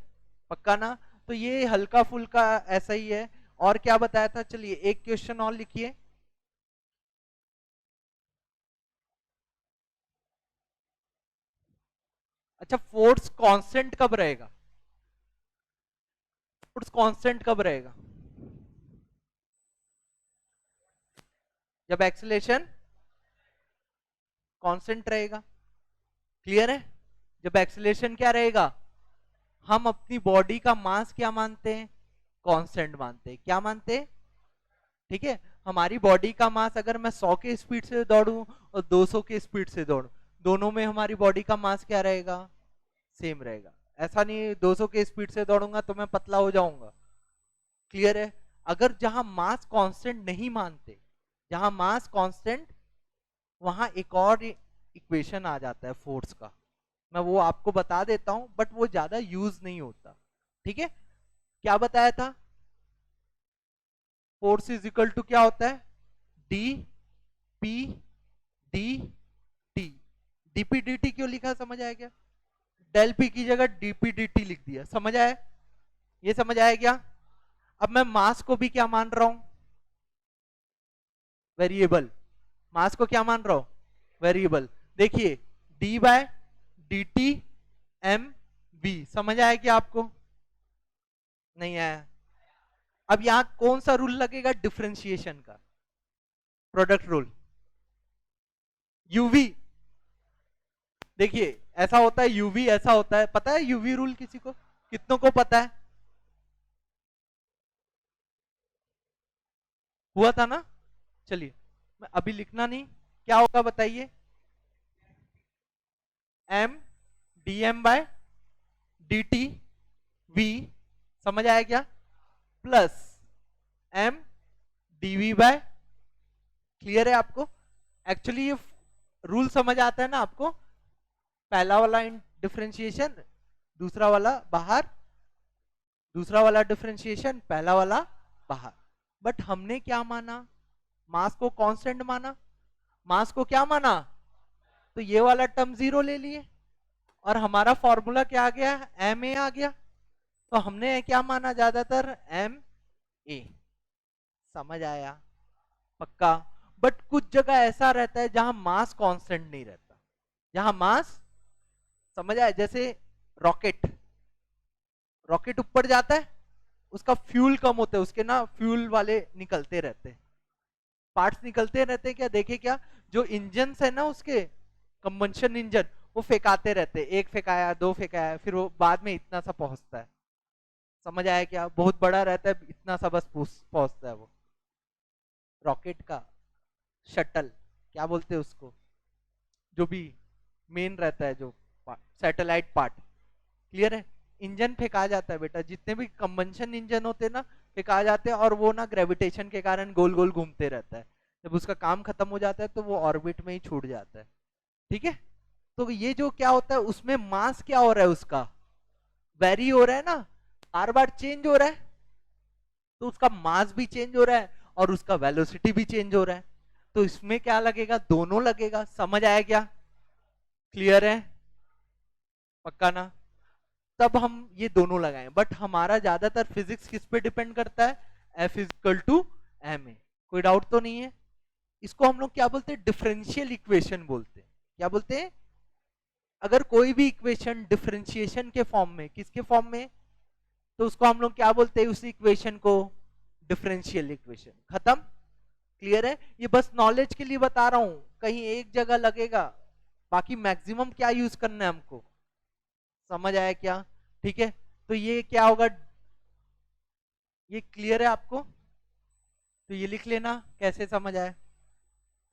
पक्का ना? तो ये हल्का फुल्का ऐसा ही है। और क्या बताया था? चलिए एक क्वेश्चन और लिखिए। अच्छा, फोर्स कांस्टेंट कब रहेगा? फोर्स कांस्टेंट कब रहेगा? जब एक्सेलरेशन कांस्टेंट रहेगा। क्लियर है? जब एक्सेलरेशन क्या रहेगा? हम अपनी बॉडी का मास क्या मानते हैं? कांस्टेंट मानते हैं। क्या मानते हैं? ठीक है, हमारी बॉडी का मास अगर मैं 100 के स्पीड से दौड़ूं और 200 के स्पीड से दौड़ूं, दोनों में हमारी बॉडी का मास क्या रहेगा? सेम रहेगा। ऐसा नहीं 200 के स्पीड से दौड़ूंगा तो मैं पतला हो जाऊंगा। क्लियर है? अगर जहां मास कांस्टेंट नहीं मानते, जहां मास कांस्टेंट, वहां एक और इक्वेशन आ जाता है फोर्स का। मैं वो आपको बता देता हूं, बट वो ज्यादा यूज नहीं होता। ठीक है? क्या बताया था? फोर्स इज इक्वल टू क्या होता है? D P D T. DP D T क्यों लिखा? समझ आया क्या? डेल पी की जगह डीपी डी टी लिख दिया। समझ आया? ये समझ आया क्या? अब मैं मास को भी क्या मान रहा हूं? वेरिएबल। मास को क्या मान रहा हूं? वेरिएबल। देखिए, D by D T M V. समझ आया क्या आपको? नहीं आया? अब यहां कौन सा रूल लगेगा डिफरेंशिएशन का? Product rule. यूवी। देखिए, ऐसा होता है यूवी, ऐसा होता है। पता है यूवी रूल किसी को? कितनों को पता है? हुआ था ना? चलिए, मैं अभी लिखना नहीं। क्या होगा बताइए? M D M by D T V. समझ आया क्या? Plus M DV by. Clear है आपको? एक्चुअली ये रूल समझ आता है ना आपको? पहला वाला डिफरेंशिएशन, दूसरा वाला बाहर, दूसरा वाला डिफरेंशिएशन, पहला वाला बाहर। बट हमने क्या माना? मास को कांस्टेंट माना। मास को क्या माना? तो ये वाला टर्म जीरो ले लिए और हमारा फॉर्मूला क्या आ गया, एम ए आ गया। तो हमने क्या माना ज्यादातर, एम ए। समझ आया? पक्का? बट कुछ जगह ऐसा रहता है जहां मास कांस्टेंट नहीं रहता, जहां मास, समझ आया, जैसे रॉकेट, रॉकेट ऊपर जाता है, उसका फ्यूल कम होता है, उसके ना फ्यूल वाले निकलते रहते हैं, पार्ट्स निकलते रहते हैं क्या, देखे क्या, जो इंजन है ना उसके, कंबंशन इंजन, वो फेंकाते रहते हैं, एक फेंकाया, दो फेंकाया, फिर वो बाद में इतना सा पहुंचता है। समझ आया क्या? बहुत बड़ा रहता है, इतना सा बस पहुंचता है वो। रॉकेट का शटल, क्या बोलते हैं उसको, जो भी मेन रहता है, जो सैटेलाइट पार्ट, क्लियर है? इंजन फेंका जाता है बेटा, जितने भी कंबंशन इंजन होते हैं ना, फेंका जाते हैं, और वो ना ग्रेविटेशन के कारण गोल गोल घूमते रहता है। जब उसका काम खत्म हो जाता है तो वो ऑर्बिट में ही छूट जाता है। ठीक है? तो ये जो क्या होता है, उसमें मास क्या हो रहा है, उसका वेरी हो रहा है ना, बार बार चेंज हो रहा है, तो उसका मास भी चेंज हो रहा है और उसका वेलोसिटी भी चेंज हो रहा है। तो इसमें क्या लगेगा, दोनों लगेगा। समझ आया क्या? क्लियर है? पक्का ना? तब हम ये दोनों लगाएं, बट हमारा ज्यादातर फिजिक्स किस पे डिपेंड करता है, F is equal to M A. कोई डाउट तो नहीं है? इसको हम लोग क्या बोलते हैं, डिफरेंशियल इक्वेशन बोलते हैं। क्या बोलते हैं? अगर कोई भी इक्वेशन डिफरेंशिएशन के फॉर्म में, किसके फॉर्म में, तो उसको हम लोग क्या बोलते हैं, उस इक्वेशन को डिफरेंशियल इक्वेशन। खत्म? क्लियर है? ये बस नॉलेज के लिए बता रहा हूं, कहीं एक जगह लगेगा, बाकी मैक्सिमम क्या यूज करना है हमको। समझ आया क्या? ठीक है? तो ये क्या होगा, ये क्लियर है आपको? तो ये लिख लेना, कैसे समझ आया?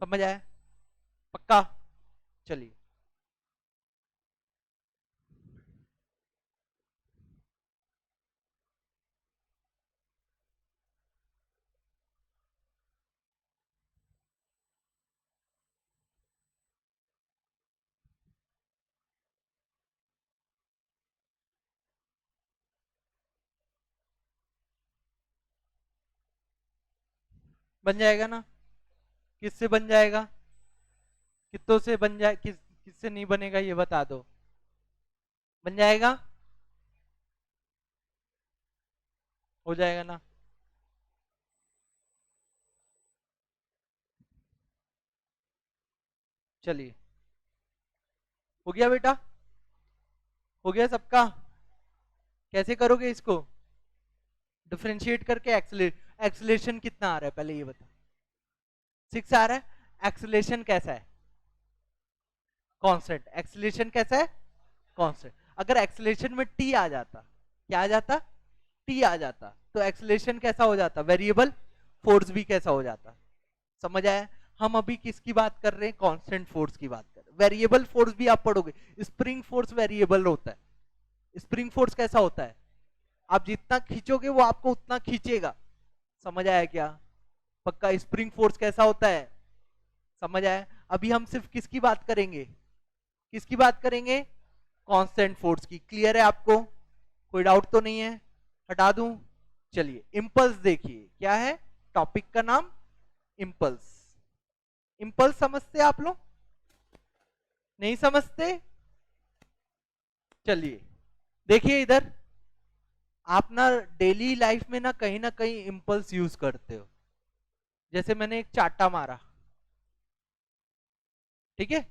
समझ आया? पक्का? चलिए, बन जाएगा ना? किससे बन जाएगा, कितनों से बन जाए, किससे नहीं बनेगा ये बता दो। बन जाएगा? हो जाएगा ना? चलिए, हो गया बेटा? हो गया सबका? कैसे करोगे इसको, डिफरेंशिएट करके एक्सेलेरेशन कितना आ रहा है पहले ये बता। 6 आ रहा है। एक्सेलेरेशन कैसा है, कांस्टेंट। एक्सेलेरेशन कैसा है, कांस्टेंट। अगर एक्सेलेरेशन में टी आ जाता, क्या आ जाता, टी आ जाता, तो एक्सेलेरेशन कैसा हो जाता, वेरिएबल। फोर्स भी कैसा हो जाता। समझ आया? हम अभी किसकी बात कर रहे हैं, कांस्टेंट फोर्स की बात कर रहे हैं। वेरिएबल फोर्स भी आप पढ़ोगे, स्प्रिंग फोर्स वेरिएबल होता है। स्प्रिंग फोर्स कैसा होता है, आप जितना खींचोगे वो आपको उतना खींचेगा। समझ आया क्या? पक्का? स्प्रिंग फोर्स कैसा होता है, समझ आया? अभी हम सिर्फ किसकी बात करेंगे, किसकी बात करेंगे, कांस्टेंट फोर्स की। क्लियर है आपको? कोई डाउट तो नहीं है? हटा दूं? चलिए, इंपल्स देखिए क्या है, टॉपिक का नाम इंपल्स। इंपल्स समझते आप लोग, नहीं समझते? चलिए, देखिए इधर, आप ना डेली लाइफ में ना कहीं इंपल्स यूज करते हो। जैसे मैंने एक चाटा मारा, ठीक है,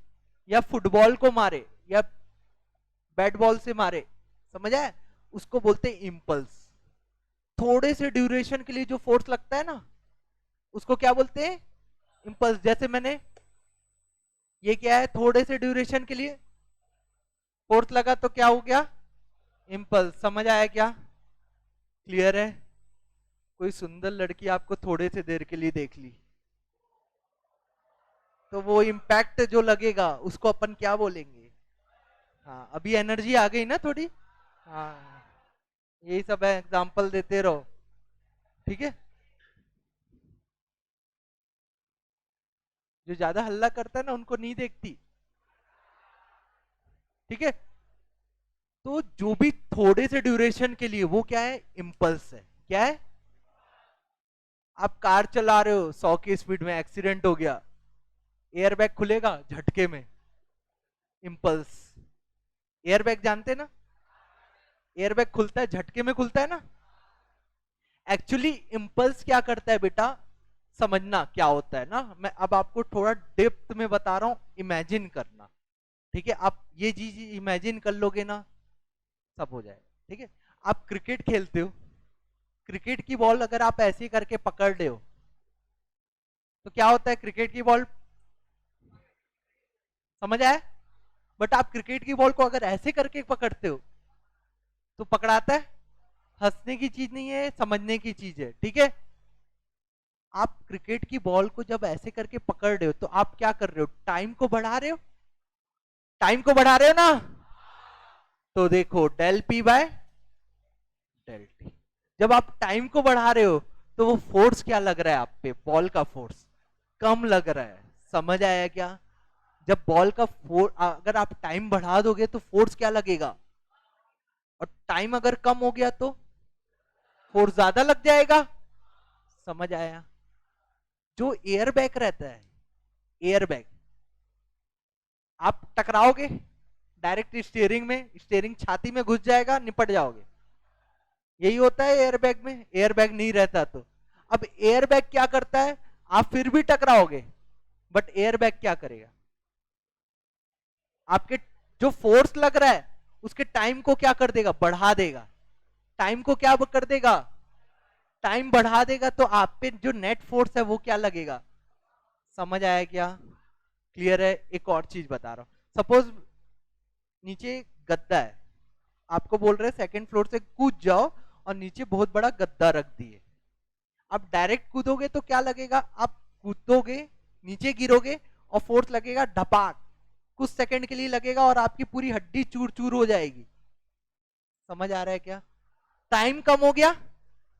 या फुटबॉल को मारे, या बैट बॉल से मारे, समझ आया? उसको बोलते हैं इंपल्स। थोड़े से ड्यूरेशन के लिए जो फोर्स लगता है ना, उसको क्या बोलते हैं, इंपल्स। जैसे मैंने ये क्या है, थोड़े से ड्यूरेशन के लिए फोर्स लगा तो क्या हो गया, इंपल्स। समझ आया क्या? क्लियर है? कोई सुंदर लड़की आपको थोड़े से देर के लिए देख ली, तो वो इम्पैक्ट जो लगेगा उसको अपन क्या बोलेंगे। हाँ, अभी एनर्जी आ गई ना थोड़ी। हाँ, यही सब है, एग्जाम्पल देते रहो। ठीक है? जो ज्यादा हल्ला करता है ना उनको नहीं देखती। ठीक है? तो जो भी थोड़े से ड्यूरेशन के लिए, वो क्या है, इम्पल्स है। क्या है? आप कार चला रहे हो 100 की स्पीड में, एक्सीडेंट हो गया, एयरबैग खुलेगा झटके में, इम्पल्स। एयरबैग जानते ना, एयरबैग खुलता है, झटके में खुलता है ना। एक्चुअली इम्पल्स क्या करता है बेटा, समझना क्या होता है ना, मैं अब आपको थोड़ा डेप्थ में बता रहा हूं, इमेजिन करना। ठीक है, आप ये चीज इमेजिन कर लोगे ना, सब हो जाएगा। ठीक है, आप क्रिकेट खेलते हो, क्रिकेट की बॉल अगर आप ऐसे करके पकड़ रहे हो तो क्या होता है, क्रिकेट की बॉल, समझ आया। बट आप क्रिकेट की बॉल को अगर ऐसे करके पकड़ते हो तो पकड़ाता है। हंसने की चीज नहीं है, समझने की चीज है। ठीक है, आप क्रिकेट की बॉल को जब ऐसे करके पकड़ रहे हो तो आप क्या कर रहे हो, टाइम को बढ़ा रहे हो, टाइम को बढ़ा रहे हो ना। तो देखो del P by del T, जब आप टाइम को बढ़ा रहे हो तो वो फोर्स क्या लग रहा है आप पे, बॉल का फोर्स कम लग रहा है। समझ आया क्या। जब बॉल का फोर्स, अगर आप टाइम बढ़ा दोगे तो फोर्स क्या लगेगा, और टाइम अगर कम हो गया तो फोर्स ज्यादा लग जाएगा। समझ आया। जो एयर बैग रहता है, एयर बैग, आप टकराओगे डायरेक्ट स्टीयरिंग में, स्टीयरिंग छाती में घुस जाएगा, निपट जाओगे। यही होता है एयरबैग में, एयरबैग नहीं रहता तो। अब एयरबैग क्या करता है, आप फिर भी टकराओगे, बट एयरबैग क्या करेगा, आपके जो फोर्स लग रहा है उसके टाइम को क्या कर देगा, बढ़ा देगा। टाइम को क्या कर देगा, टाइम बढ़ा देगा, तो आप पे जो नेट फोर्स है वो क्या लगेगा। समझ आया क्या, क्लियर है। एक और चीज बता रहा हूं, सपोज नीचे गद्दा है, आपको बोल रहे हैं सेकंड फ्लोर से कूद जाओ, और नीचे बहुत बड़ा गद्दा रख दिए। अब डायरेक्ट कूदोगे तो क्या लगेगा, आप कूदोगे, नीचे गिरोगे, और फोर्स लगेगा धपाक, कुछ सेकंड के लिए लगेगा और आपकी पूरी हड्डी चूर चूर हो जाएगी। समझ आ रहा है क्या, टाइम कम हो गया,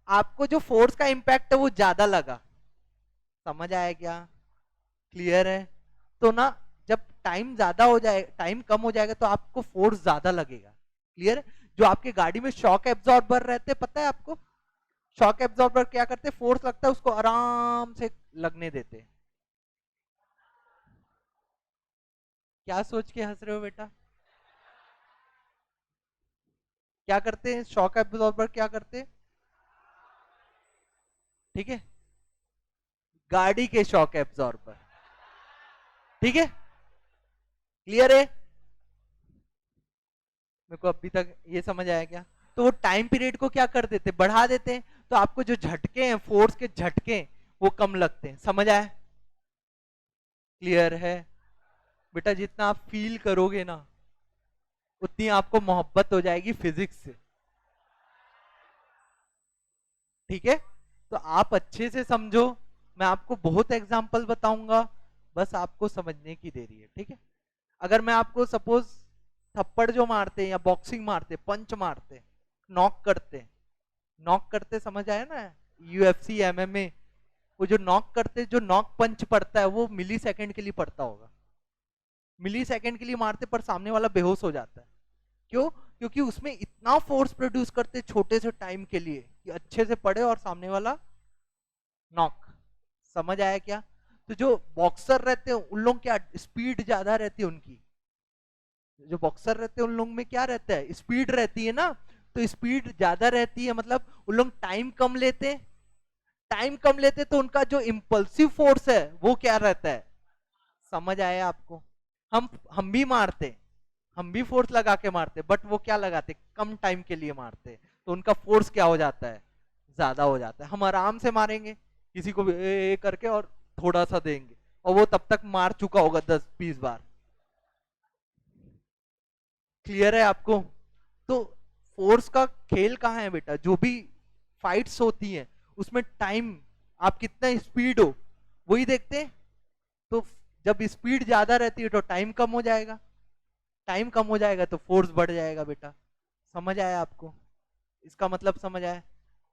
आपको जो फोर्स का इंपैक्ट है वो ज्यादा लगा। समझ आया क्या, क्लियर है। तो ना, जब टाइम ज्यादा हो जाए, टाइम कम हो जाएगा तो आपको फोर्स ज्यादा लगेगा। क्लियर है। जो आपके गाड़ी में शॉक एब्जॉर्बर रहते, पता है आपको, शॉक एब्जॉर्बर क्या करते, फोर्स लगता है उसको आराम से लगने देते। क्या सोच के हंस रहे हो बेटा, क्या करते हैं शॉक एब्जॉर्बर, क्या करते हैं। ठीक है, गाड़ी के शॉक एब्जॉर्बर। ठीक है, क्लियर है। मेरे को अभी तक ये समझ आया क्या। तो वो टाइम पीरियड को क्या कर देते, बढ़ा देते हैं, तो आपको जो झटके हैं, फोर्स के झटके, वो कम लगते हैं। समझ आया, क्लियर है। बेटा जितना आप फील करोगे ना, उतनी आपको मोहब्बत हो जाएगी फिजिक्स से। ठीक है, तो आप अच्छे से समझो, मैं आपको बहुत एग्जांपल बताऊंगा, बस आपको समझने की देरी है। ठीक है, अगर मैं आपको सपोज थप्पड़ जो मारते हैं या बॉक्सिंग मारते, पंच मारते, नॉक करते, नॉक करते, समझ आया ना, यूएफसी एमएमए, वो जो नॉक करते, जो नॉक पंच पड़ता है वो मिली सेकेंड के लिए पड़ता होगा, मिली सेकेंड के लिए मारते, पर सामने वाला बेहोश हो जाता है। क्यों, क्योंकि उसमें इतना फोर्स प्रोड्यूस करते छोटे से टाइम के लिए कि अच्छे से पड़े और सामने वाला नॉक। समझ आया क्या। तो जो बॉक्सर रहते हैं उन लोग क्या, स्पीड ज्यादा रहती है उनकी, जो बॉक्सर रहते हैं उन लोग में क्या रहता है, स्पीड रहती है ना। तो स्पीड ज्यादा रहती है, मतलब उन लोग टाइम कम लेते, टाइम कम लेते, तो उनका जो इम्पल्सिव फोर्स है वो क्या रहता है। समझ आया आपको। हम भी मारते, हम भी फोर्स लगा के मारते, बट वो क्या लगाते, कम टाइम के लिए मारते, तो उनका फोर्स क्या हो जाता है, ज्यादा हो जाता है। हम आराम से मारेंगे किसी को भी करके, और थोड़ा सा देंगे, और वो तब तक मार चुका होगा 10-20 बार। क्लियर है आपको। तो फोर्स का खेल कहाँ है बेटा, जो भी फाइट्स होती हैं उसमें टाइम, आप कितना स्पीड हो वही देखते हैं। तो जब स्पीड ज्यादा रहती है तो टाइम कम हो जाएगा, टाइम कम हो जाएगा तो फोर्स बढ़ जाएगा बेटा। समझ आया आपको, इसका मतलब समझ आया।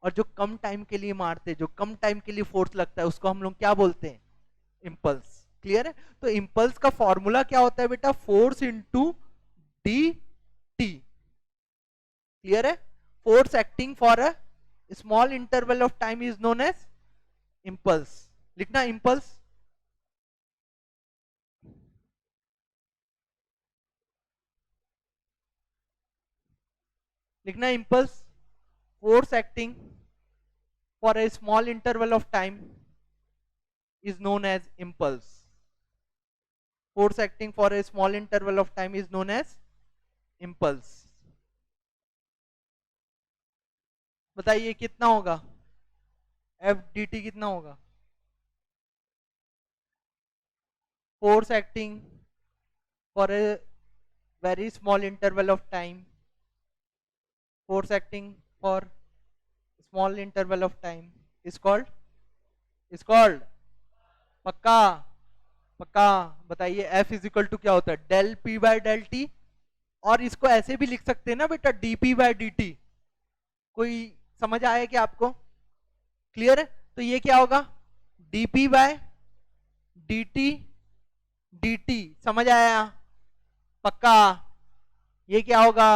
और जो कम टाइम के लिए मारते, जो कम टाइम के लिए फोर्स लगता है, उसको हम लोग क्या बोलते हैं, इम्पल्स। क्लियर है। तो इम्पल्स का फॉर्मूला क्या होता है बेटा, force into D T. Clear है। Force acting for a small interval of time is known as impulse. लिखना इम्पल्स। लिखना impulse, force acting for a small interval of time is known as impulse. Force acting for a small interval of time is known as impulse. बताइए कितना होगा, एफ डी टी कितना होगा? Force acting for a very small interval of time, force acting for small interval of time is called पक्का? पक्का बताइए एफ इज इक्वल टू क्या होता है? Del P by del T. और इसको ऐसे भी लिख सकते हैं ना बेटा, D P by D T. कोई समझ आया क्या आपको? क्लियर है? तो ये क्या होगा? DP by D T. समझ आया? पक्का? ये क्या होगा?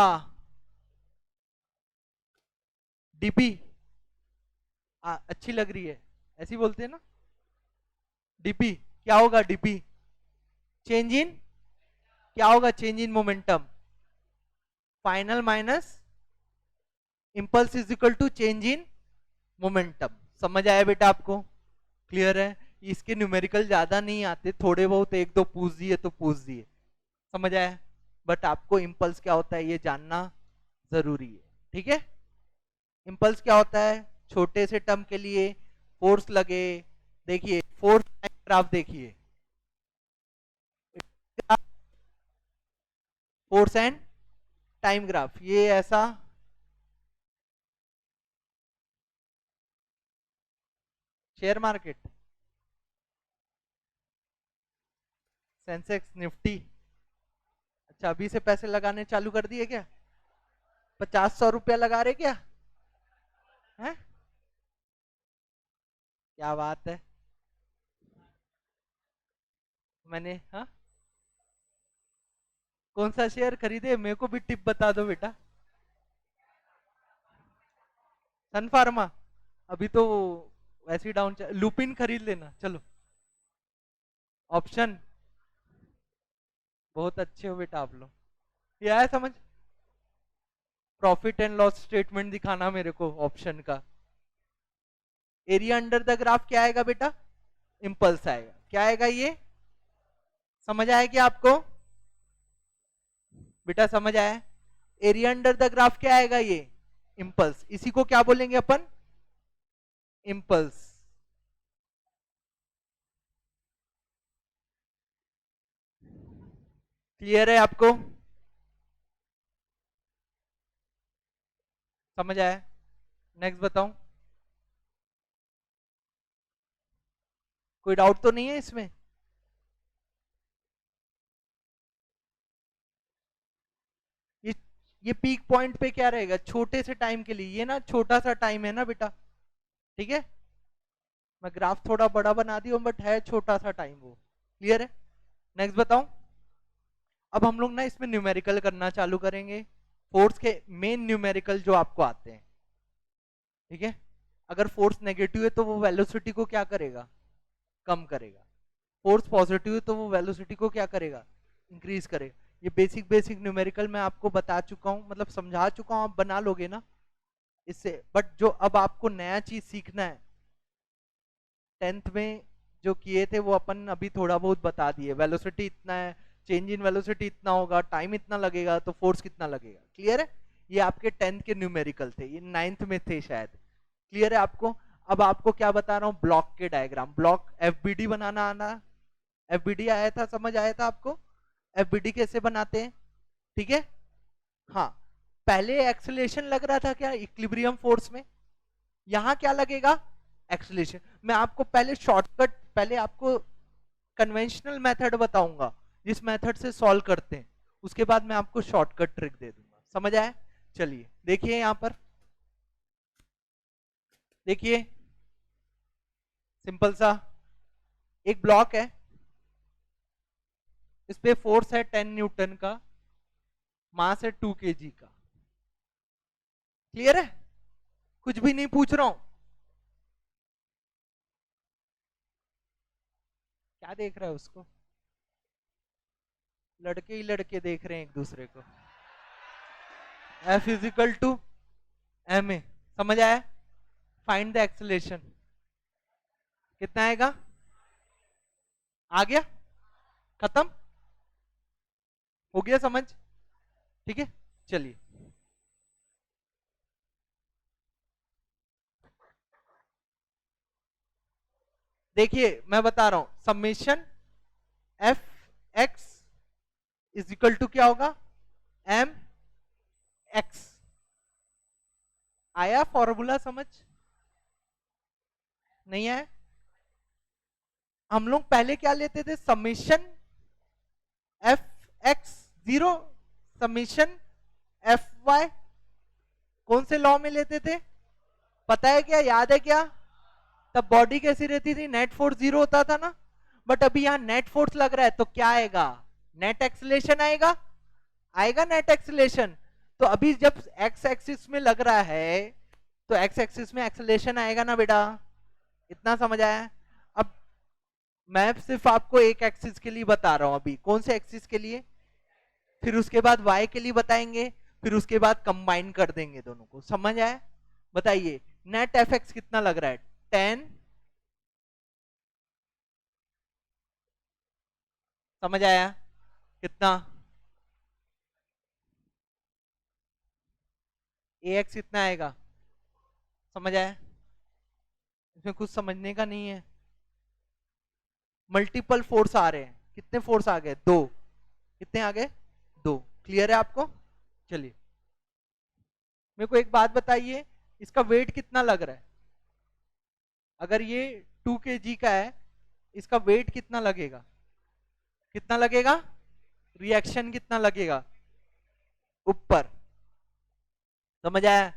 डीपी। अच्छी लग रही है, ऐसी बोलते हैं ना। डीपी क्या होगा? डीपी चेंज इन, क्या होगा? Change in momentum, final minus impulse is equal to change in momentum. समझ आया बेटा आपको? क्लियर है? इसके न्यूमेरिकल ज्यादा नहीं आते, थोड़े बहुत एक दो पूछ दिए तो पूछ दिए। समझ आया? बट आपको इंपल्स क्या होता है ये जानना जरूरी है। ठीक है? इंपल्स क्या होता है? छोटे से टर्म के लिए फोर्स लगे, देखिए फोर्स ग्राफ देखिए, फोर्स एंड टाइम ग्राफ, ये ऐसा शेयर मार्केट, सेंसेक्स निफ्टी। अच्छा अभी से पैसे लगाने चालू कर दिए क्या? 50-100 रुपया लगा रहे क्या? हैं? क्या बात है। मैंने हाँ, कौन सा शेयर खरीदे? मेरे को भी टिप बता दो बेटा। सन फार्मा अभी तो वैसे ही डाउन। लुपिन खरीद लेना चलो। ऑप्शन, बहुत अच्छे हो बेटा आप लोग। ये आया समझ? प्रॉफिट एंड लॉस स्टेटमेंट दिखाना मेरे को ऑप्शन का। एरिया अंडर द ग्राफ क्या आएगा बेटा? इंपल्स आएगा। क्या आएगा ये? समझ आया क्या आपको? बेटा समझ आया? एरिया अंडर द ग्राफ क्या आएगा? ये इंपल्स। इसी को क्या बोलेंगे अपन? इंपल्स। क्लियर है आपको? समझ आया? नेक्स्ट बताऊं? कोई डाउट तो नहीं है इसमें? ये ये पीक पॉइंट पे क्या रहेगा? छोटे से टाइम के लिए, ये ना छोटा सा टाइम है ना बेटा। ठीक है? मैं ग्राफ थोड़ा बड़ा बना दिया बट है छोटा सा टाइम वो। क्लियर है? नेक्स्ट बताऊं? अब हम लोग ना इसमें न्यूमेरिकल करना चालू करेंगे, फोर्स के मेन न्यूमेरिकल जो आपको आते हैं। ठीक है? अगर फोर्स नेगेटिव है तो वो वेलोसिटी को क्या करेगा? कम करेगा। फोर्स पॉजिटिव है तो वो वेलोसिटी को क्या करेगा? इंक्रीज करेगा। ये बेसिक बेसिक न्यूमेरिकल मैं आपको बता चुका हूं, मतलब समझा चुका हूं, आप बना लोगे ना इससे। बट जो अब आपको नया चीज सीखना है, 10th में जो किए थे वो अपन अभी थोड़ा बहुत बता दिए। वेलोसिटी इतना है, चेंज इन वेलोसिटी इतना होगा, टाइम इतना लगेगा, तो फोर्स कितना लगेगा। क्लियर है? ये आपके 10th के न्यूमेरिकल थे, ये 9th में थे शायद। क्लियर है आपको? अब आपको क्या बता रहा हूँ, ब्लॉक के डायग्राम, ब्लॉक एफबीडी बनाना आना। एफबीडी आया था, समझ आया था आपको? एफबीडी कैसे बनाते हैं? ठीक है? हाँ, पहले एक्सेलेरेशन लग रहा था क्या इक्विलिब्रियम फोर्स में? यहां क्या लगेगा? एक्सेलेरेशन। मैं आपको पहले शॉर्टकट, पहले आपको कन्वेंशनल मेथड बताऊंगा जिस मेथड से सॉल्व करते हैं, उसके बाद मैं आपको शॉर्टकट ट्रिक दे दूंगा। समझ आया? चलिए देखिए यहां पर, देखिए सिंपल सा एक ब्लॉक है, इस पे फोर्स है 10 न्यूटन का, मास है 2 kg का। क्लियर है? कुछ भी नहीं पूछ रहा हूं। क्या देख रहा है उसको? लड़के ही लड़के देख रहे हैं एक दूसरे को। F is equal to M A, समझ आया? फाइंड द एक्सेलरेशन, कितना आएगा? आ गया? खत्म हो गया? समझ? ठीक है, चलिए। देखिए मैं बता रहा हूं, summation F X is equal to क्या होगा? M x. आया फॉर्मूला समझ? नहीं आया? हम लोग पहले क्या लेते थे? Summation F X zero, summation F Y, कौन से लॉ में लेते थे? पता है क्या? याद है क्या? तब बॉडी कैसी रहती थी? नेट फोर्स जीरो होता था ना। बट अभी यहां नेट फोर्स लग रहा है तो क्या आएगा? नेट एक्सेलरेशन आएगा। आएगा नेट एक्सेलरेशन। तो अभी जब एक्स एक्सिस में लग रहा है तो एक्स एक्सिस में एक्सेलरेशन आएगा ना बेटा। इतना समझ आया? अब मैं सिर्फ आपको एक एक्सिस के लिए बता रहा हूं अभी, कौन से एक्सिस के लिए, फिर उसके बाद वाई के लिए बताएंगे, फिर उसके बाद कंबाइन कर देंगे दोनों को। समझ आया? बताइए नेट एफ एक्स कितना लग रहा है? 10, समझ आया? कितना? ए एक्स कितना आएगा? समझ आया? इसमें कुछ समझने का नहीं है। मल्टीपल फोर्स आ रहे हैं। कितने फोर्स आ गए? दो। कितने आ गए? दो। क्लियर है आपको? चलिए मेरे को एक बात बताइए, इसका वेट कितना लग रहा है? अगर ये 2 kg का है, इसका वेट कितना लगेगा? कितना लगेगा? रिएक्शन कितना लगेगा? ऊपर। समझ आया?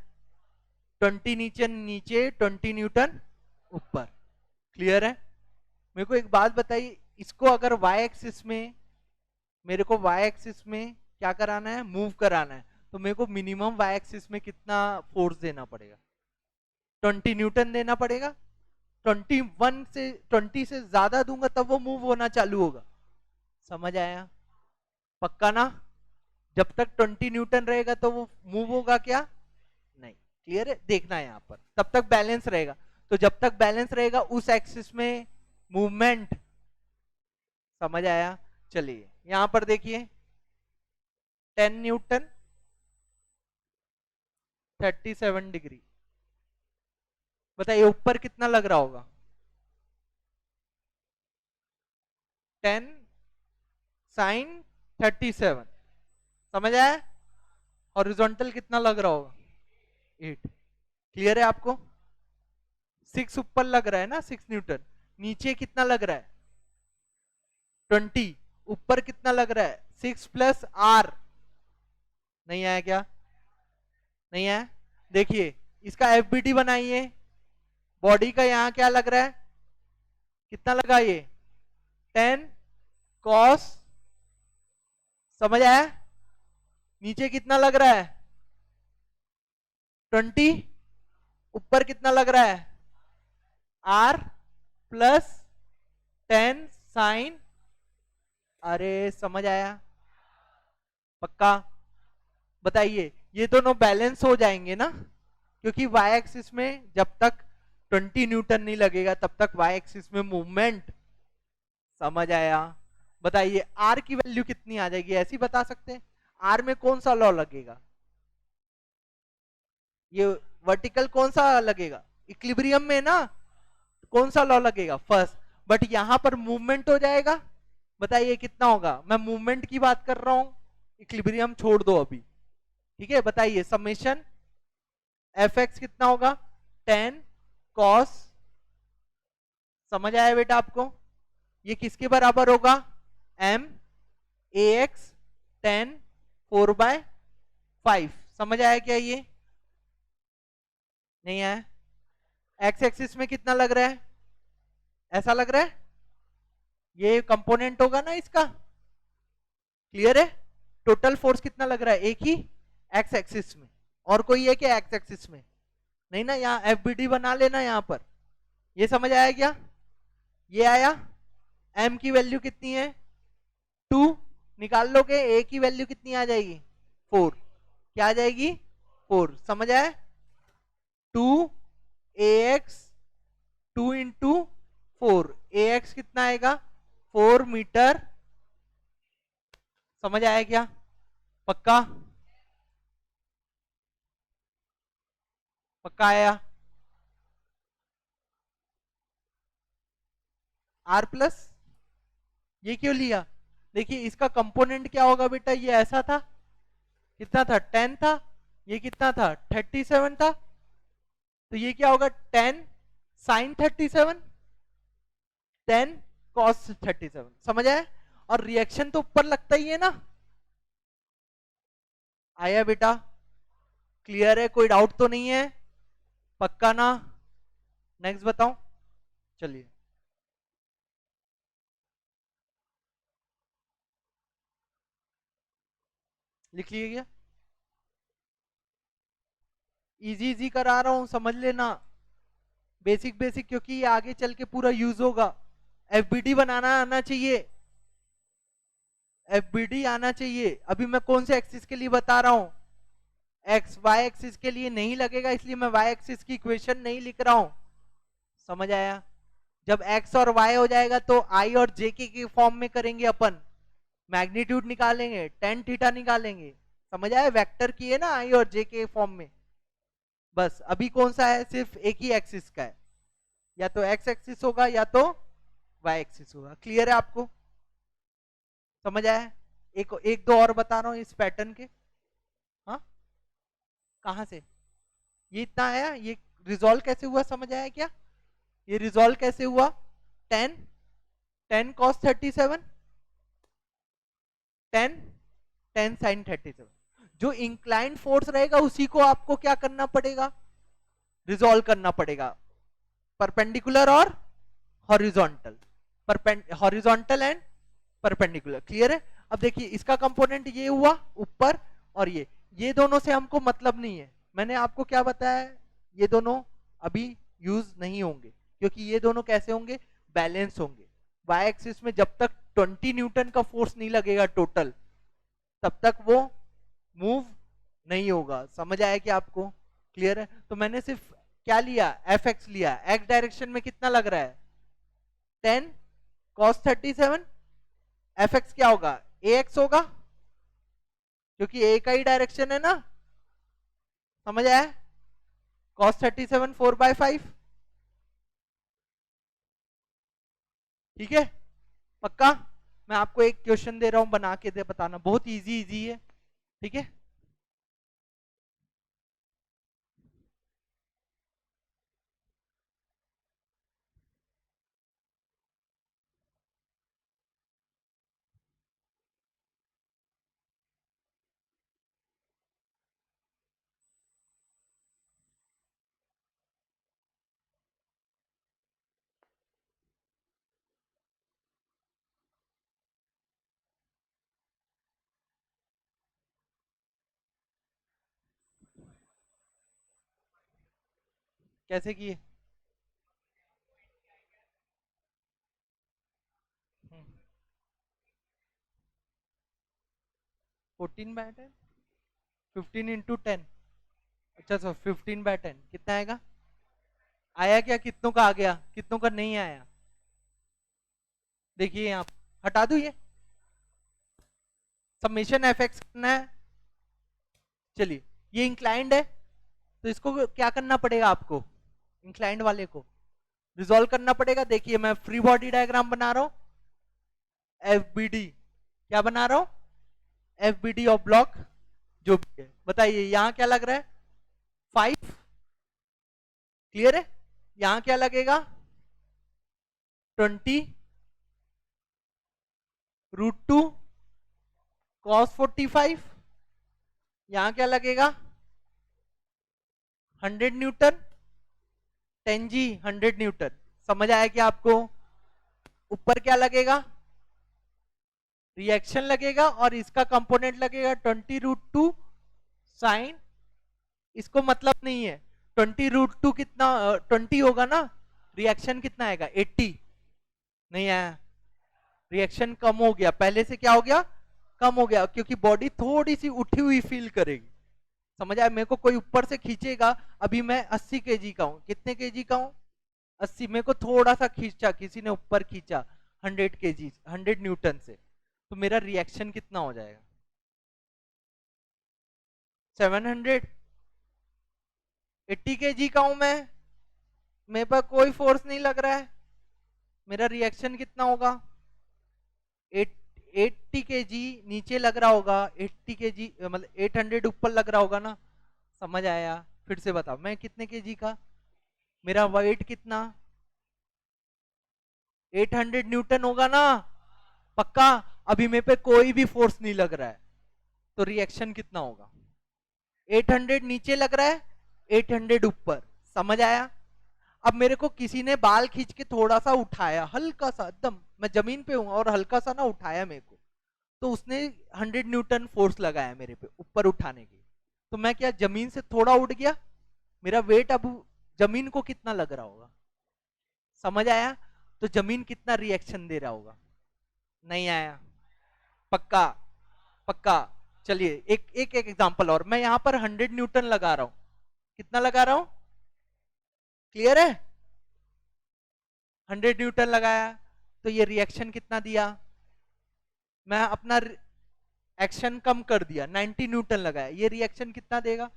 20 नीचे नीचे, 20 न्यूटन ऊपर। क्लियर है? मेरे को एक बात बताइए, इसको अगर वाई एक्सिस में, मेरे को वाई एक्सिस में क्या कराना है? मूव कराना है। तो मेरे को मिनिमम वाई एक्सिस में कितना फोर्स देना पड़ेगा? 20 न्यूटन देना पड़ेगा। 21 से 20 से ज्यादा दूंगा तब वो मूव होना चालू होगा। समझ आया? पक्का ना? जब तक 20 न्यूटन रहेगा तो वो मूव होगा क्या? नहीं। क्लियर है? देखना है यहाँ पर, तब तक बैलेंस रहेगा। तो जब तक बैलेंस रहेगा उस एक्सिस में मूवमेंट। समझ आया? चलिए यहां पर देखिए, 10 न्यूटन, 37 डिग्री। बताइए ऊपर कितना लग रहा होगा? 10 sin 37। समझ आया? हॉरिजॉन्टल कितना लग रहा होगा? 8। क्लियर है आपको? 6 ऊपर लग रहा है ना, 6 न्यूटन। नीचे कितना लग रहा है? 20। ऊपर कितना लग रहा है? 6 + r। नहीं आया क्या? नहीं आया? देखिए इसका एफबीटी बनाइए। बॉडी का यहां क्या लग रहा है? कितना लगा ये? 10 cos। समझ आया? नीचे कितना लग रहा है? 20। ऊपर कितना लग रहा है? r +10 sin। अरे समझ आया? पक्का? बताइए ये दोनों बैलेंस हो जाएंगे ना, क्योंकि वाई एक्सिस में जब तक 20 न्यूटन नहीं लगेगा तब तक वाई एक्सिस में मूवमेंट। समझ आया? बताइए आर की वैल्यू कितनी आ जाएगी? ऐसी बता सकते हैं? आर में कौन सा लॉ लगेगा? ये वर्टिकल कौन सा लगेगा? इक्विलिब्रियम में ना, कौन सा लॉ लगेगा? फर्स्ट। बट यहां पर मूवमेंट हो जाएगा। बताइए कितना होगा? मैं मूवमेंट की बात कर रहा हूं, इक्विलिब्रियम छोड़ दो अभी। ठीक है, बताइए समेशन एफ एक्स कितना होगा? 10 cos। समझ आया बेटा आपको? ये किसके बराबर होगा? M A X 10 4/5। समझ आया क्या ये? नहीं आया? एक्स एक्सिस में कितना लग रहा है? ऐसा लग रहा है? ये कंपोनेंट होगा ना इसका। क्लियर है? टोटल फोर्स कितना लग रहा है? एक ही एक्स एक्सिस में। और कोई है क्या एक्स एक्सिस में? नहीं ना। यहाँ एफबीडी बना लेना यहां पर। ये समझ आया क्या? ये आया? एम की वैल्यू कितनी है? 2। निकाल लोगे? ए की वैल्यू कितनी आ जाएगी? 4। क्या आ जाएगी 4, समझ आया? 2 ax 2 into 4, ax कितना आएगा 4 मीटर, समझ आया क्या? पक्का? पक्का आया? r प्लस ये क्यों लिया? देखिए इसका कंपोनेंट क्या होगा बेटा, ये ऐसा था, कितना था 10 था, ये कितना था 37 था, तो ये क्या होगा 10 साइन 37, 10 कॉस 37, समझ आया? और रिएक्शन तो ऊपर लगता ही है ना। आया बेटा? क्लियर है? कोई डाउट तो नहीं है? पक्का ना? नेक्स्ट बताओ, चलिए। लिख लिए क्या? इजी इजी करा रहा हूं, समझ लेना, बेसिक बेसिक, क्योंकि ये आगे चल के पूरा यूज होगा। एफबीडी बनाना आना चाहिए, एफबीडी आना चाहिए। अभी मैं कौन से एक्सिस के लिए बता रहा हूं, एक्स वाई एक्सिस के लिए नहीं लगेगा, इसलिए मैं वाई एक्सिस की इक्वेशन नहीं लिख रहा हूं, समझ आया? जब एक्स और वाई हो जाएगा तो आई और जे के फॉर्म में करेंगे अपन, मैग्नीट्यूड निकालेंगे, टेन थीटा निकालेंगे, समझ आया? वेक्टर की है ना आई और जे के फॉर्म में। बस अभी कौन सा है, सिर्फ एक ही एक्सिस का है, या तो एक्स एक्सिस होगा या तो वाई एक्सिस होगा। क्लियर है आपको? समझ आया? एक एक दो और बता रहा हूं इस पैटर्न के। हाँ, कहां से ये इतना आया, ये रिजॉल्व कैसे हुआ, समझ आया क्या? ये रिजॉल्व कैसे हुआ, 10 10 cos 37, 10 10 sin 37, जो इंक्लाइंड फोर्स रहेगा उसी को आपको क्या करना पड़ेगा, रिजॉल्व करना पड़ेगा, परपेंडिकुलर और horizontal, horizontal and perpendicular. Clear है? अब देखिए इसका कंपोनेंट ये हुआ ऊपर, और ये दोनों से हमको मतलब नहीं है, मैंने आपको क्या बताया, ये दोनों अभी यूज नहीं होंगे, क्योंकि ये दोनों कैसे होंगे, बैलेंस होंगे। वाई एक्सिस में जब तक 20 न्यूटन का फोर्स नहीं लगेगा टोटल, तब तक वो मूव नहीं होगा। समझ आया कि आपको? क्लियर है? तो मैंने सिर्फ क्या लिया, एफ एक्स लिया, एक्स डायरेक्शन में कितना लग रहा है 10 cos 37, एफ एक्स क्या होगा ए एक्स होगा, क्योंकि ए का ही डायरेक्शन है ना, समझ आया? cos 37 4/5, ठीक है? पक्का? मैं आपको एक क्वेश्चन दे रहा हूं, बना के दे बताना, बहुत इजी इजी है, ठीक है? कैसे किए? 14/10, 15 into 10, अच्छा सो 15/10 कितना आएगा? आया क्या? कितनों का आ गया, कितनों का नहीं आया? देखिए आप, हटा दू ये, समेशन एफ एक्स करना है। चलिए, ये इंक्लाइंड है, तो इसको क्या करना पड़ेगा आपको, इंक्लाइंड वाले को रिजॉल्व करना पड़ेगा। देखिए मैं फ्री बॉडी डायग्राम बना रहा हूं, एफबीडी क्या बना रहा हूं, एफबीडी ऑफ ब्लॉक, जो भी है बताइए, यहां क्या लग रहा है 5, क्लियर है? यहां क्या लगेगा 20 √2 cos 45, यहां क्या लगेगा 100 न्यूटन, 10 G 100 न्यूटन। समझ आया क्या आपको? ऊपर क्या लगेगा, रिएक्शन लगेगा, और इसका कंपोनेंट लगेगा 20 √2 साइन, इसको मतलब नहीं है, 20 √2 कितना 20 होगा ना, रिएक्शन कितना आएगा 80, नहीं आया, रिएक्शन कम हो गया, पहले से क्या हो गया, कम हो गया, क्योंकि बॉडी थोड़ी सी उठी हुई फील करेगी, समझ आया? मेरे को कोई ऊपर से खींचेगा, अभी मैं 80 केजी का हूं, कितने केजी का हूं? 80। मेरे को थोड़ा सा खींचा, किसी ने ऊपर खींचा 100 केजी, 100 न्यूटन से, तो मेरा रिएक्शन कितना हो जाएगा? 700। 80 केजी का हूं मैं, मेरे पर कोई फोर्स नहीं लग रहा है, मेरा रिएक्शन कितना होगा? 80 केजी नीचे लग रहा होगा, 80 केजी मतलब 800 ऊपर लग रहा होगा ना? समझ आया? फिर से बताओ, मैं कितने केजी का, मेरा वेट कितना? 800 न्यूटन होगा ना? पक्का? अभी मेरे पे कोई भी फोर्स नहीं लग रहा है, तो रिएक्शन कितना होगा? 800 नीचे लग रहा है, 800 ऊपर। समझ आया? अब मेरे को किसी ने बाल खींच के थोड़ा सा उठाया, हल्का सा, एकदम मैं जमीन पे हूं और हल्का सा ना उठाया मेरे को, तो उसने 100 न्यूटन फोर्स लगाया मेरे पे ऊपर उठाने की, तो मैं क्या जमीन से थोड़ा उठ गया? मेरा वेट अब जमीन को कितना लग रहा होगा? समझ आया? तो जमीन कितना रिएक्शन दे रहा होगा? नहीं आया? पक्का? पक्का? चलिए एक एक एक एग्जांपल और, मैं यहां पर 100 न्यूटन लगा रहा हूं, कितना लगा रहा हूं? क्लियर है? 100 न्यूटन लगाया, तो ये रिएक्शन कितना दिया? मैं अपना एक्शन कम कर दिया, 90 न्यूटन लगाया, ये रिएक्शन कितना देगा?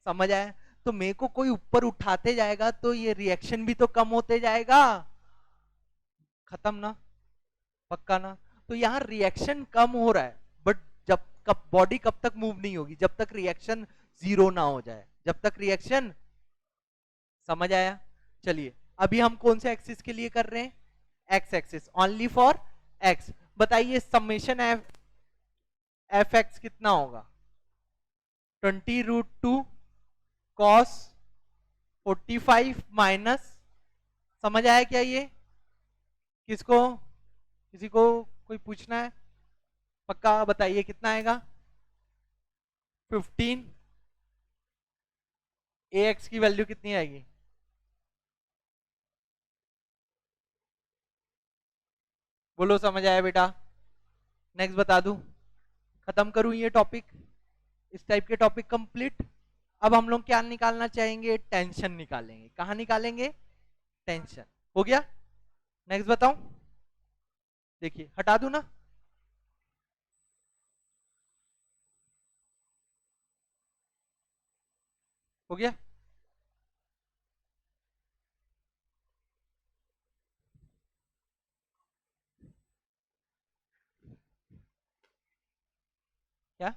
समझ आया? तो मेरे को कोई ऊपर उठाते जाएगा तो ये रिएक्शन भी तो कम होते जाएगा। खत्म ना? पक्का ना? तो यहाँ रिएक्शन कम हो रहा है, बट जब कब बॉडी कब तक मूव नहीं होगी? जब तक रिएक्शन जीरो ना हो जाए, जब तक रिएक्शन। समझ आया? चलिए अभी हम कौन से एक्सिस के लिए कर रहे हैं? X axis, only for x. बताइए समेशन एफ, एफ एक्स कितना होगा? 20√2 कॉस 45 माइनस, समझ आया क्या ये? किसको, किसी को कोई पूछना है? पक्का बताइए कितना आएगा? 15। ए एक्स की वैल्यू कितनी आएगी? बोलो, समझ आया बेटा? नेक्स्ट बता दूं? खत्म करूं ये टॉपिक? इस टाइप के टॉपिक कंप्लीट। अब हम लोग क्या निकालना चाहेंगे? टेंशन निकालेंगे। कहां निकालेंगे? टेंशन। हो गया? नेक्स्ट बताऊं? देखिए हटा दूं ना? हो गया? क्या?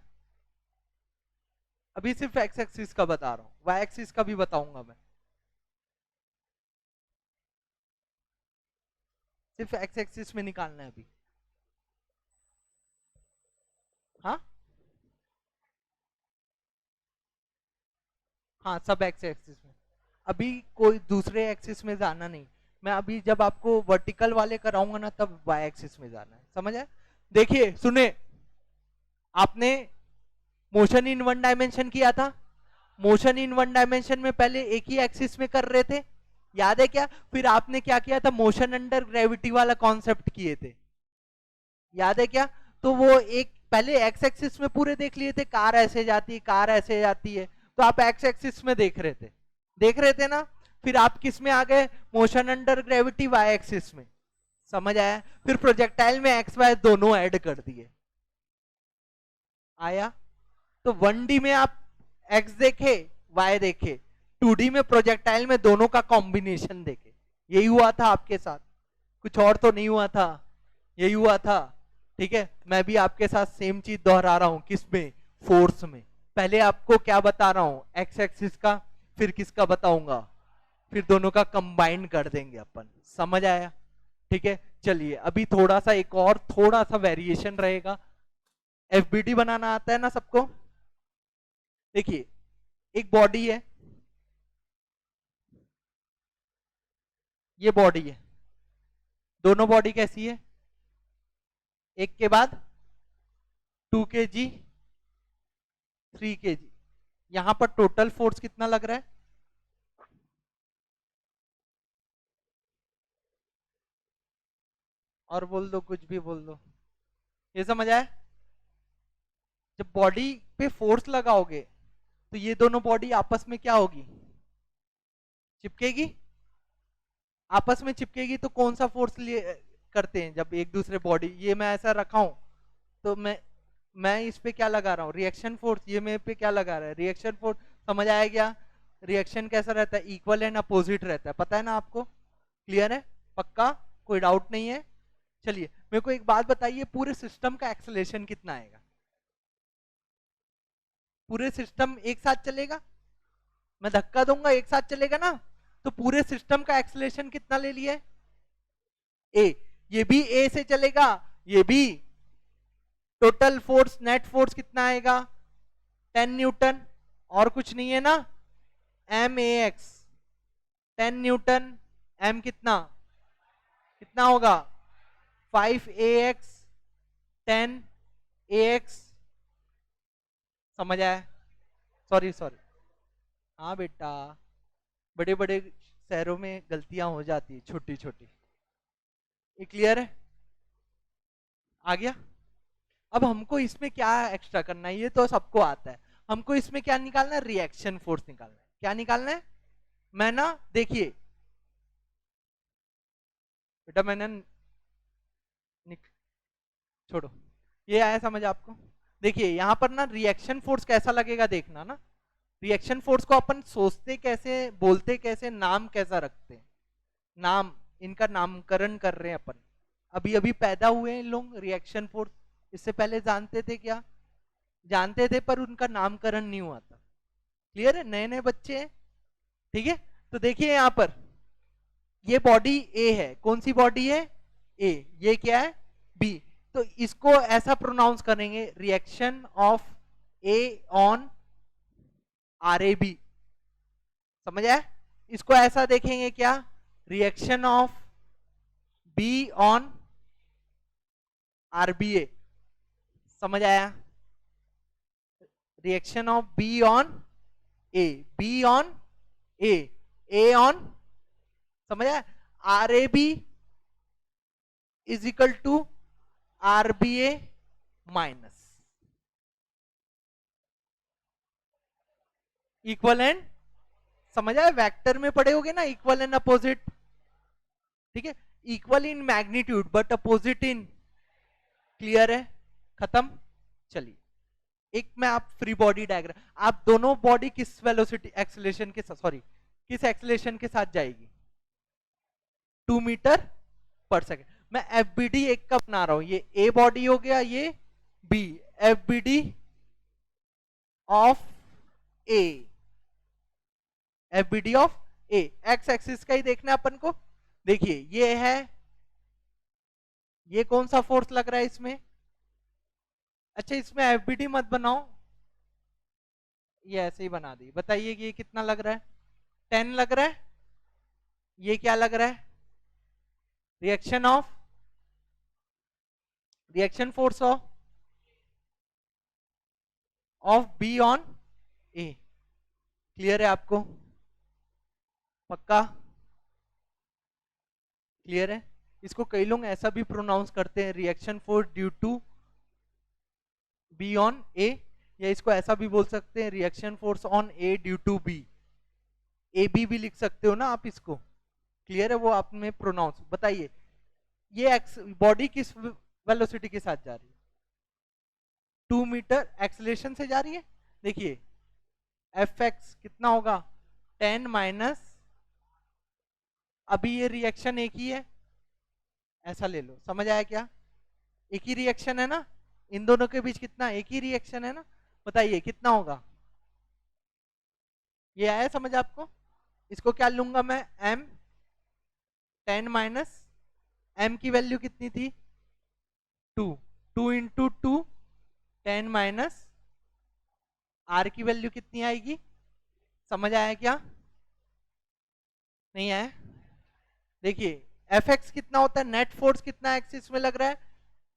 अभी सिर्फ एक्स एक्सिस का बता रहा हूं, वाई एक्सिस का भी बताऊंगा मैं। सिर्फ एक्स एक्सिस में निकालना है अभी। हाँ हाँ, सब एक्स एक्सिस में। अभी कोई दूसरे एक्सिस में जाना नहीं। मैं अभी जब आपको वर्टिकल वाले कराऊंगा ना, तब वाई एक्सिस में जाना है। समझ आया? देखिए सुने, आपने मोशन इन वन डायमेंशन किया था। मोशन इन वन डायमेंशन में पहले एक ही एक्सिस में कर रहे थे, याद है क्या? फिर आपने क्या किया था? मोशन अंडर ग्रेविटी वाला कॉन्सेप्ट किए थे, याद है क्या? तो वो एक पहले एक्स एक्सिस में पूरे देख लिए थे, कार ऐसे जाती है, कार ऐसे जाती है, तो आप एक्स एक्सिस में देख रहे थे, देख रहे थे ना? फिर आप किस में आ गए? Motion under gravity Y axis में। समझ आया? फिर प्रोजेक्टाइल में एक्स वाई दोनों ऐड कर दिए। आया? तो 1D में आप एक्स देखे, वाई देखे, 2D में प्रोजेक्टाइल में दोनों का कॉम्बिनेशन देखे। यही हुआ था आपके साथ, कुछ और तो नहीं हुआ था, यही हुआ था। ठीक है, मैं भी आपके साथ सेम चीज दोहरा रहा हूं। किस में? फोर्स में। पहले आपको क्या बता रहा हूं? एक्स एक्सिस का, फिर किसका बताऊंगा? फिर दोनों का कंबाइन कर देंगे अपन। समझ आया? ठीक है, चलिए अभी थोड़ा सा एक और थोड़ा सा वेरिएशन रहेगा। एफबीडी बनाना आता है ना सबको? देखिए एक बॉडी है, ये बॉडी है, दोनों बॉडी कैसी है? एक के बाद 2 kg, 3 kg। यहां पर टोटल फोर्स कितना लग रहा है? और बोल दो, कुछ भी बोल दो। ये समझ आए? जब बॉडी पे फोर्स लगाओगे तो ये दोनों बॉडी आपस में क्या होगी, चिपकेगी। आपस में चिपकेगी तो कौन सा फोर्स लिए करते हैं जब एक दूसरे बॉडी, ये मैं ऐसा रखा हूं तो मैं इस पे क्या लगा रहा हूँ, रिएक्शन फोर्स, ये मेरे पे क्या लगा रहा है, रिएक्शन फोर्स। समझ आया क्या, रिएक्शन कैसा रहता है, इक्वल एंड अपोजिट रहता है, पता है ना आपको, क्लियर है, पक्का, कोई डाउट नहीं है। चलिए मेरे को एक बात बताइए, पूरे सिस्टम का एक्सेलरेशन कितना आएगा, पूरे सिस्टम एक साथ चलेगा, मैं धक्का दूंगा एक साथ चलेगा ना, तो पूरे सिस्टम का एक्सेलरेशन कितना ले लिया है, ए, ये भी ए से चलेगा, ये भी, टोटल फोर्स नेट फोर्स कितना आएगा 10 न्यूटन, और कुछ नहीं है ना, M A X 10 newton, M कितना कितना होगा 5 ए एक्स 10 ए एक्स, समझ आया, सॉरी सॉरी, हाँ बेटा, बड़े बड़े शहरों में गलतियां हो जाती है छोटी छोटी, ये क्लियर है, आ गया। अब हमको इसमें क्या एक्स्ट्रा करना है, ये तो सबको आता है, हमको इसमें क्या निकालना है, रिएक्शन फोर्स निकालना है, क्या निकालना है, मैं ना देखिए बेटा, मैंने छोड़ो, ये आया समझ आपको, देखिए यहां पर ना रिएक्शन फोर्स कैसा लगेगा देखना ना, रिएक्शन फोर्स को अपन सोचते कैसे, बोलते कैसे, नाम कैसा रखते हैं, नाम, इनका नामकरण कर रहे हैं अपन, अभी अभी पैदा हुए हैं लोग, रिएक्शन फोर्स, इससे पहले जानते थे क्या, जानते थे पर उनका नामकरण नहीं हुआ था, क्लियर है, नए नए बच्चे हैं, ठीक है। तो देखिए यहां पर ये बॉडी ए है, कौन सी बॉडी है, ए, ये क्या है बी, तो इसको ऐसा प्रोनाउंस करेंगे, reaction of A on R A B, समझ आया, इसको ऐसा देखेंगे क्या, reaction of B on R B A, समझ आया, reaction of B on A, B on A on, समझ आया, R A B is equal to R B A minus, equal and, समझ आया, वेक्टर में पढ़े होगे ना, इक्वल एंड अपोजिट, ठीक है, equal in magnitude but opposite in, clear है, खत्म। चलिए एक मैं आप फ्री बॉडी डायग्राम, आप दोनों बॉडी किस वेलोसिटी एक्सेलरेशन के साथ, सॉरी किस एक्सेलरेशन के साथ जाएगी, 2 मीटर पर सेकेंड, मैं एफ बी डी एक का बना रहा हूं, ये ए बॉडी हो गया, ये B, F B D of A, F B D of A, X axis का ही देखना है अपन को, देखिए ये है, ये कौन सा फोर्स लग रहा है इसमें, अच्छा इसमें एफ बी डी मत बनाओ, ये ऐसे ही बना दी, बताइए कि ये कितना लग रहा है, 10 लग रहा है, ये क्या लग रहा है, reaction of, reaction force of B on A, clear है आपको, पक्का क्लियर है, इसको कई लोग ऐसा भी प्रोनाउंस करते हैं, reaction force due to B on A, या इसको ऐसा भी बोल सकते हैं, reaction force on A due to B, A B भी लिख सकते हो ना आप इसको, क्लियर है, वो आप में प्रोनाउंस, बताइए ये बॉडी किस वेलोसिटी के साथ जा रही है, 2 मीटर एक्सेलरेशन से जा रही है, देखिए एफ एक्स कितना होगा 10 माइनस, अभी ये रिएक्शन एक ही है, ऐसा ले लो, समझ आया क्या, एक ही रिएक्शन है ना, इन दोनों के बीच कितना, एक ही रिएक्शन है ना, बताइए कितना होगा, ये आया समझ आपको, इसको क्या लूंगा मैं, m 10 माइनस, m की वैल्यू कितनी थी 2, 2 इंटू 2 10 माइनस, r की वैल्यू कितनी आएगी, समझ आया क्या, नहीं आया, देखिए एफ एक्स कितना होता है, नेट फोर्स कितना एक्सिस में लग रहा है,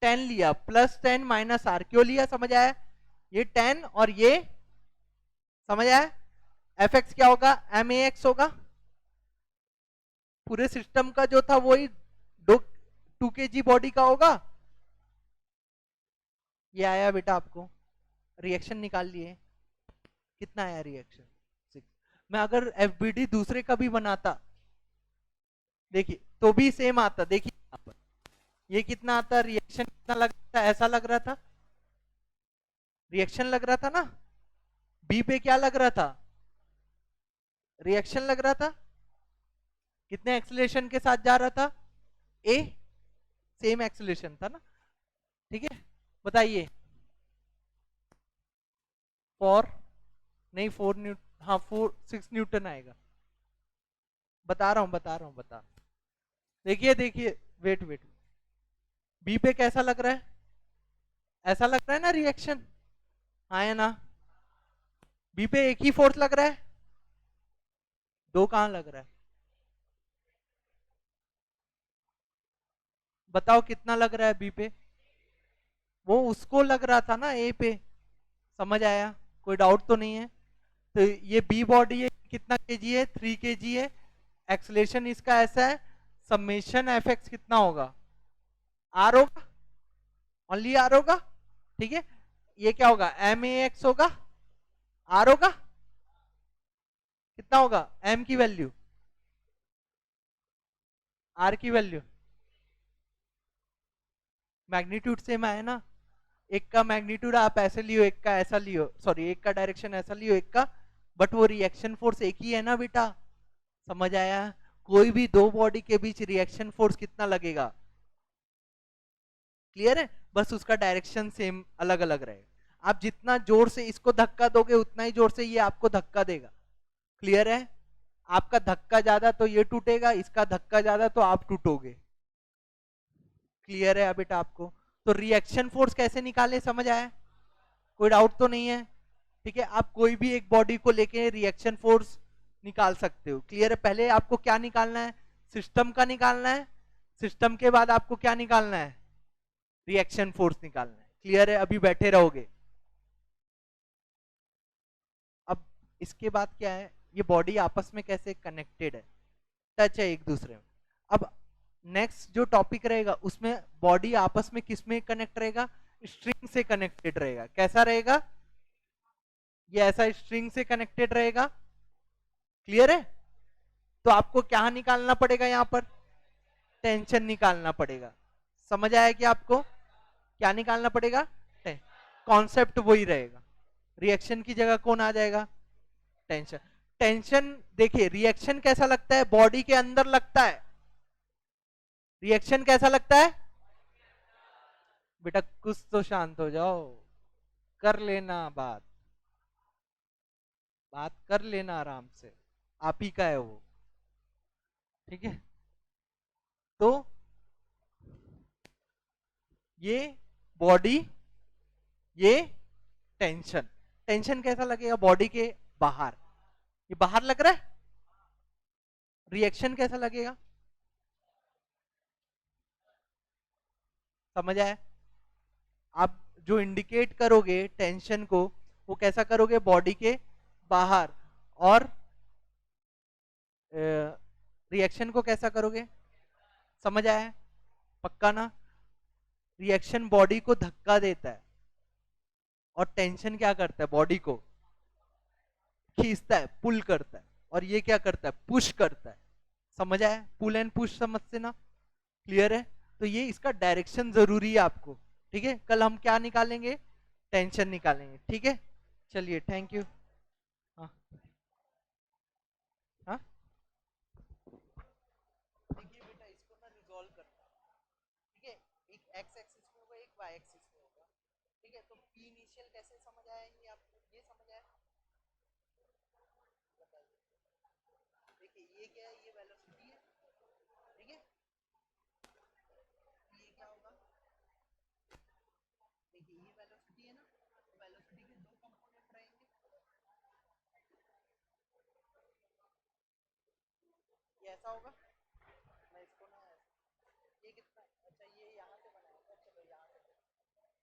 10 लिया, प्लस 10 माइनस आर, क्यों लिया, समझ आया, ये 10 और ये, समझ आया, एफ एक्स क्या होगा, एम ए एक्स होगा, पूरे सिस्टम का जो था वही 2 kg बॉडी का होगा, ये आया बेटा आपको, रिएक्शन निकाल लिए, कितना आया रिएक्शन? 6। मैं अगर एफबीडी दूसरे का भी बनाता, देखिए तो भी सेम आता। देखिए यहाँ पर ये कितना आता, रिएक्शन कितना लग रहा था, ऐसा लग रहा था, रिएक्शन लग रहा था ना। बी पे क्या लग रहा था, रिएक्शन लग रहा था। कितने एक्सेलरेशन के साथ जा रहा था, ए, सेम एक्सेलरेशन था ना। ठीक है, बताइए। 4 नहीं, 4 न्यूटन, हाँ 6 न्यूटन आएगा। बता रहा हूं बता रहा हूं बता, देखिए देखिए, वेट वेट, बी पे कैसा लग रहा है, ऐसा लग रहा है ना रिएक्शन, हाँ है ना। बी पे एक ही फोर्स लग रहा है, दो कहां लग रहा है, बताओ कितना लग रहा है बी पे। वो उसको लग रहा था ना ए पे, समझ आया, कोई डाउट तो नहीं है। तो ये बी बॉडी है, कितना केजी है, 3 kg है। एक्सलेशन इसका ऐसा है, समेशन एफ एक्स कितना होगा, आर होगा, ओनली आर होगा। ठीक है, ये क्या होगा, एम ए एक्स होगा, आर होगा, कितना होगा एम की वैल्यू, आर की वैल्यू, मैग्नीट्यूड सेम आया ना। एक का मैग्नीट्यूड आप ऐसे लियो, एक का ऐसा लियो, सॉरी एक का डायरेक्शन ऐसा लियो, एक का, बट वो रिएक्शन फोर्स एक ही है ना बेटा, समझ आया। कोई भी दो बॉडी के बीच रिएक्शन फोर्स कितना लगेगा, क्लियर है, बस उसका डायरेक्शन सेम अलग अलग रहेगा। आप जितना जोर से इसको धक्का दोगे उतना ही जोर से ये आपको धक्का देगा, क्लियर है। आपका धक्का ज्यादा तो ये टूटेगा, इसका धक्का ज्यादा तो आप टूटोगे, क्लियर है बेटा आपको। तो रिएक्शन फोर्स कैसे निकाले, समझ आया, कोई डाउट तो नहीं है। ठीक है, आप कोई भी एक बॉडी को लेके रिएक्शन फोर्स निकाल सकते हो, क्लियर है। पहले आपको क्या निकालना है, सिस्टम का निकालना है, सिस्टम के बाद आपको क्या निकालना है, रिएक्शन फोर्स निकालना है, क्लियर है। अभी बैठे रहोगे। अब इसके बाद क्या है, ये बॉडी आपस में कैसे कनेक्टेड है, टच है एक दूसरे में। अब नेक्स्ट जो टॉपिक रहेगा उसमें बॉडी आपस में किस में कनेक्ट रहेगा, स्ट्रिंग से कनेक्टेड रहेगा। कैसा रहेगा, ये ऐसा स्ट्रिंग से कनेक्टेड रहेगा, क्लियर है। तो आपको क्या निकालना पड़ेगा, यहां पर टेंशन निकालना पड़ेगा, समझ आया कि आपको क्या निकालना पड़ेगा, कॉन्सेप्ट वही रहेगा। रिएक्शन की जगह कौन आ जाएगा, टेंशन। टेंशन देखिए, रिएक्शन कैसा लगता है, बॉडी के अंदर लगता है, रिएक्शन कैसा लगता है बेटा, कुछ तो शांत हो जाओ, कर लेना बात, बात कर लेना आराम से, आप ही का है वो, ठीक है। तो ये बॉडी, ये टेंशन, टेंशन कैसा लगेगा बॉडी के बाहर, ये बाहर लग रहा है, रिएक्शन कैसा लगेगा, समझ आया। आप जो इंडिकेट करोगे टेंशन को, वो कैसा करोगे, बॉडी के बाहर, और रिएक्शन को कैसा करोगे, समझ आया, पक्का ना। रिएक्शन बॉडी को धक्का देता है, और टेंशन क्या करता है, बॉडी को खींचता है, पुल करता है, और ये क्या करता है, पुश करता है, समझ आया, पुल एंड पुश समझ से ना, क्लियर है। तो ये इसका डायरेक्शन जरूरी है आपको, ठीक है। कल हम क्या निकालेंगे, टेंशन निकालेंगे, ठीक है। चलिए, थैंक यू। हाँ हाँ, देखिए बेटा इसको ना रिजॉल्व करना है, ठीक है। एक एक्स एक्सिस में होगा, एक वाई एक्सिस में होगा, ठीक है। तो पी इनिशियल कैसे समझ आया, ये आपको ये समझ आया, बताइए। देखिए ये क्या है, ये वेलोसिटी है, ठीक है। ये क्या होगा, देखिए ये वेलोसिटी है ना, तो वेलोसिटी के दो कंपोनेंट रहेंगे, ये ऐसा होगा, मैं इसको ना, ये कितना, अच्छा ये यहाँ से बनाया था, चलो यहाँ से,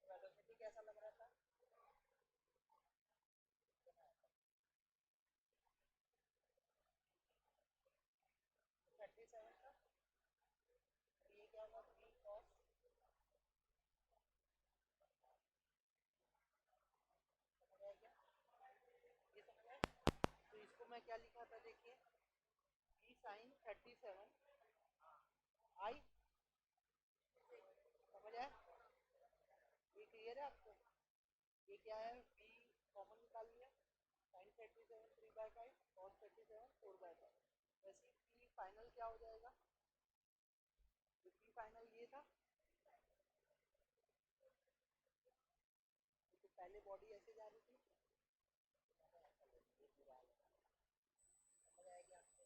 वेलोसिटी कैसा लग रहा था, 37 था। ये क्या होगा, v cos, ये sin 37 आई, समझ आया? ये क्लियर है आपको? ये क्या है, v कॉमन निकाल लिया, sin 37 3/5, cos 37 4/5, वैसे p फाइनल क्या हो जाएगा? तो p फाइनल ये था, तो पहले बॉडी ऐसे जा रही थी, समझ आएगी आपको?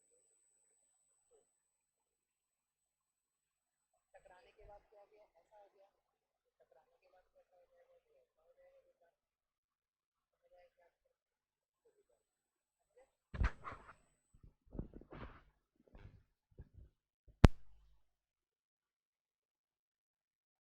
टकराने के बाद क्या हो गया, ऐसा हो गया, टकराने के बाद कैसा हो जाएगा?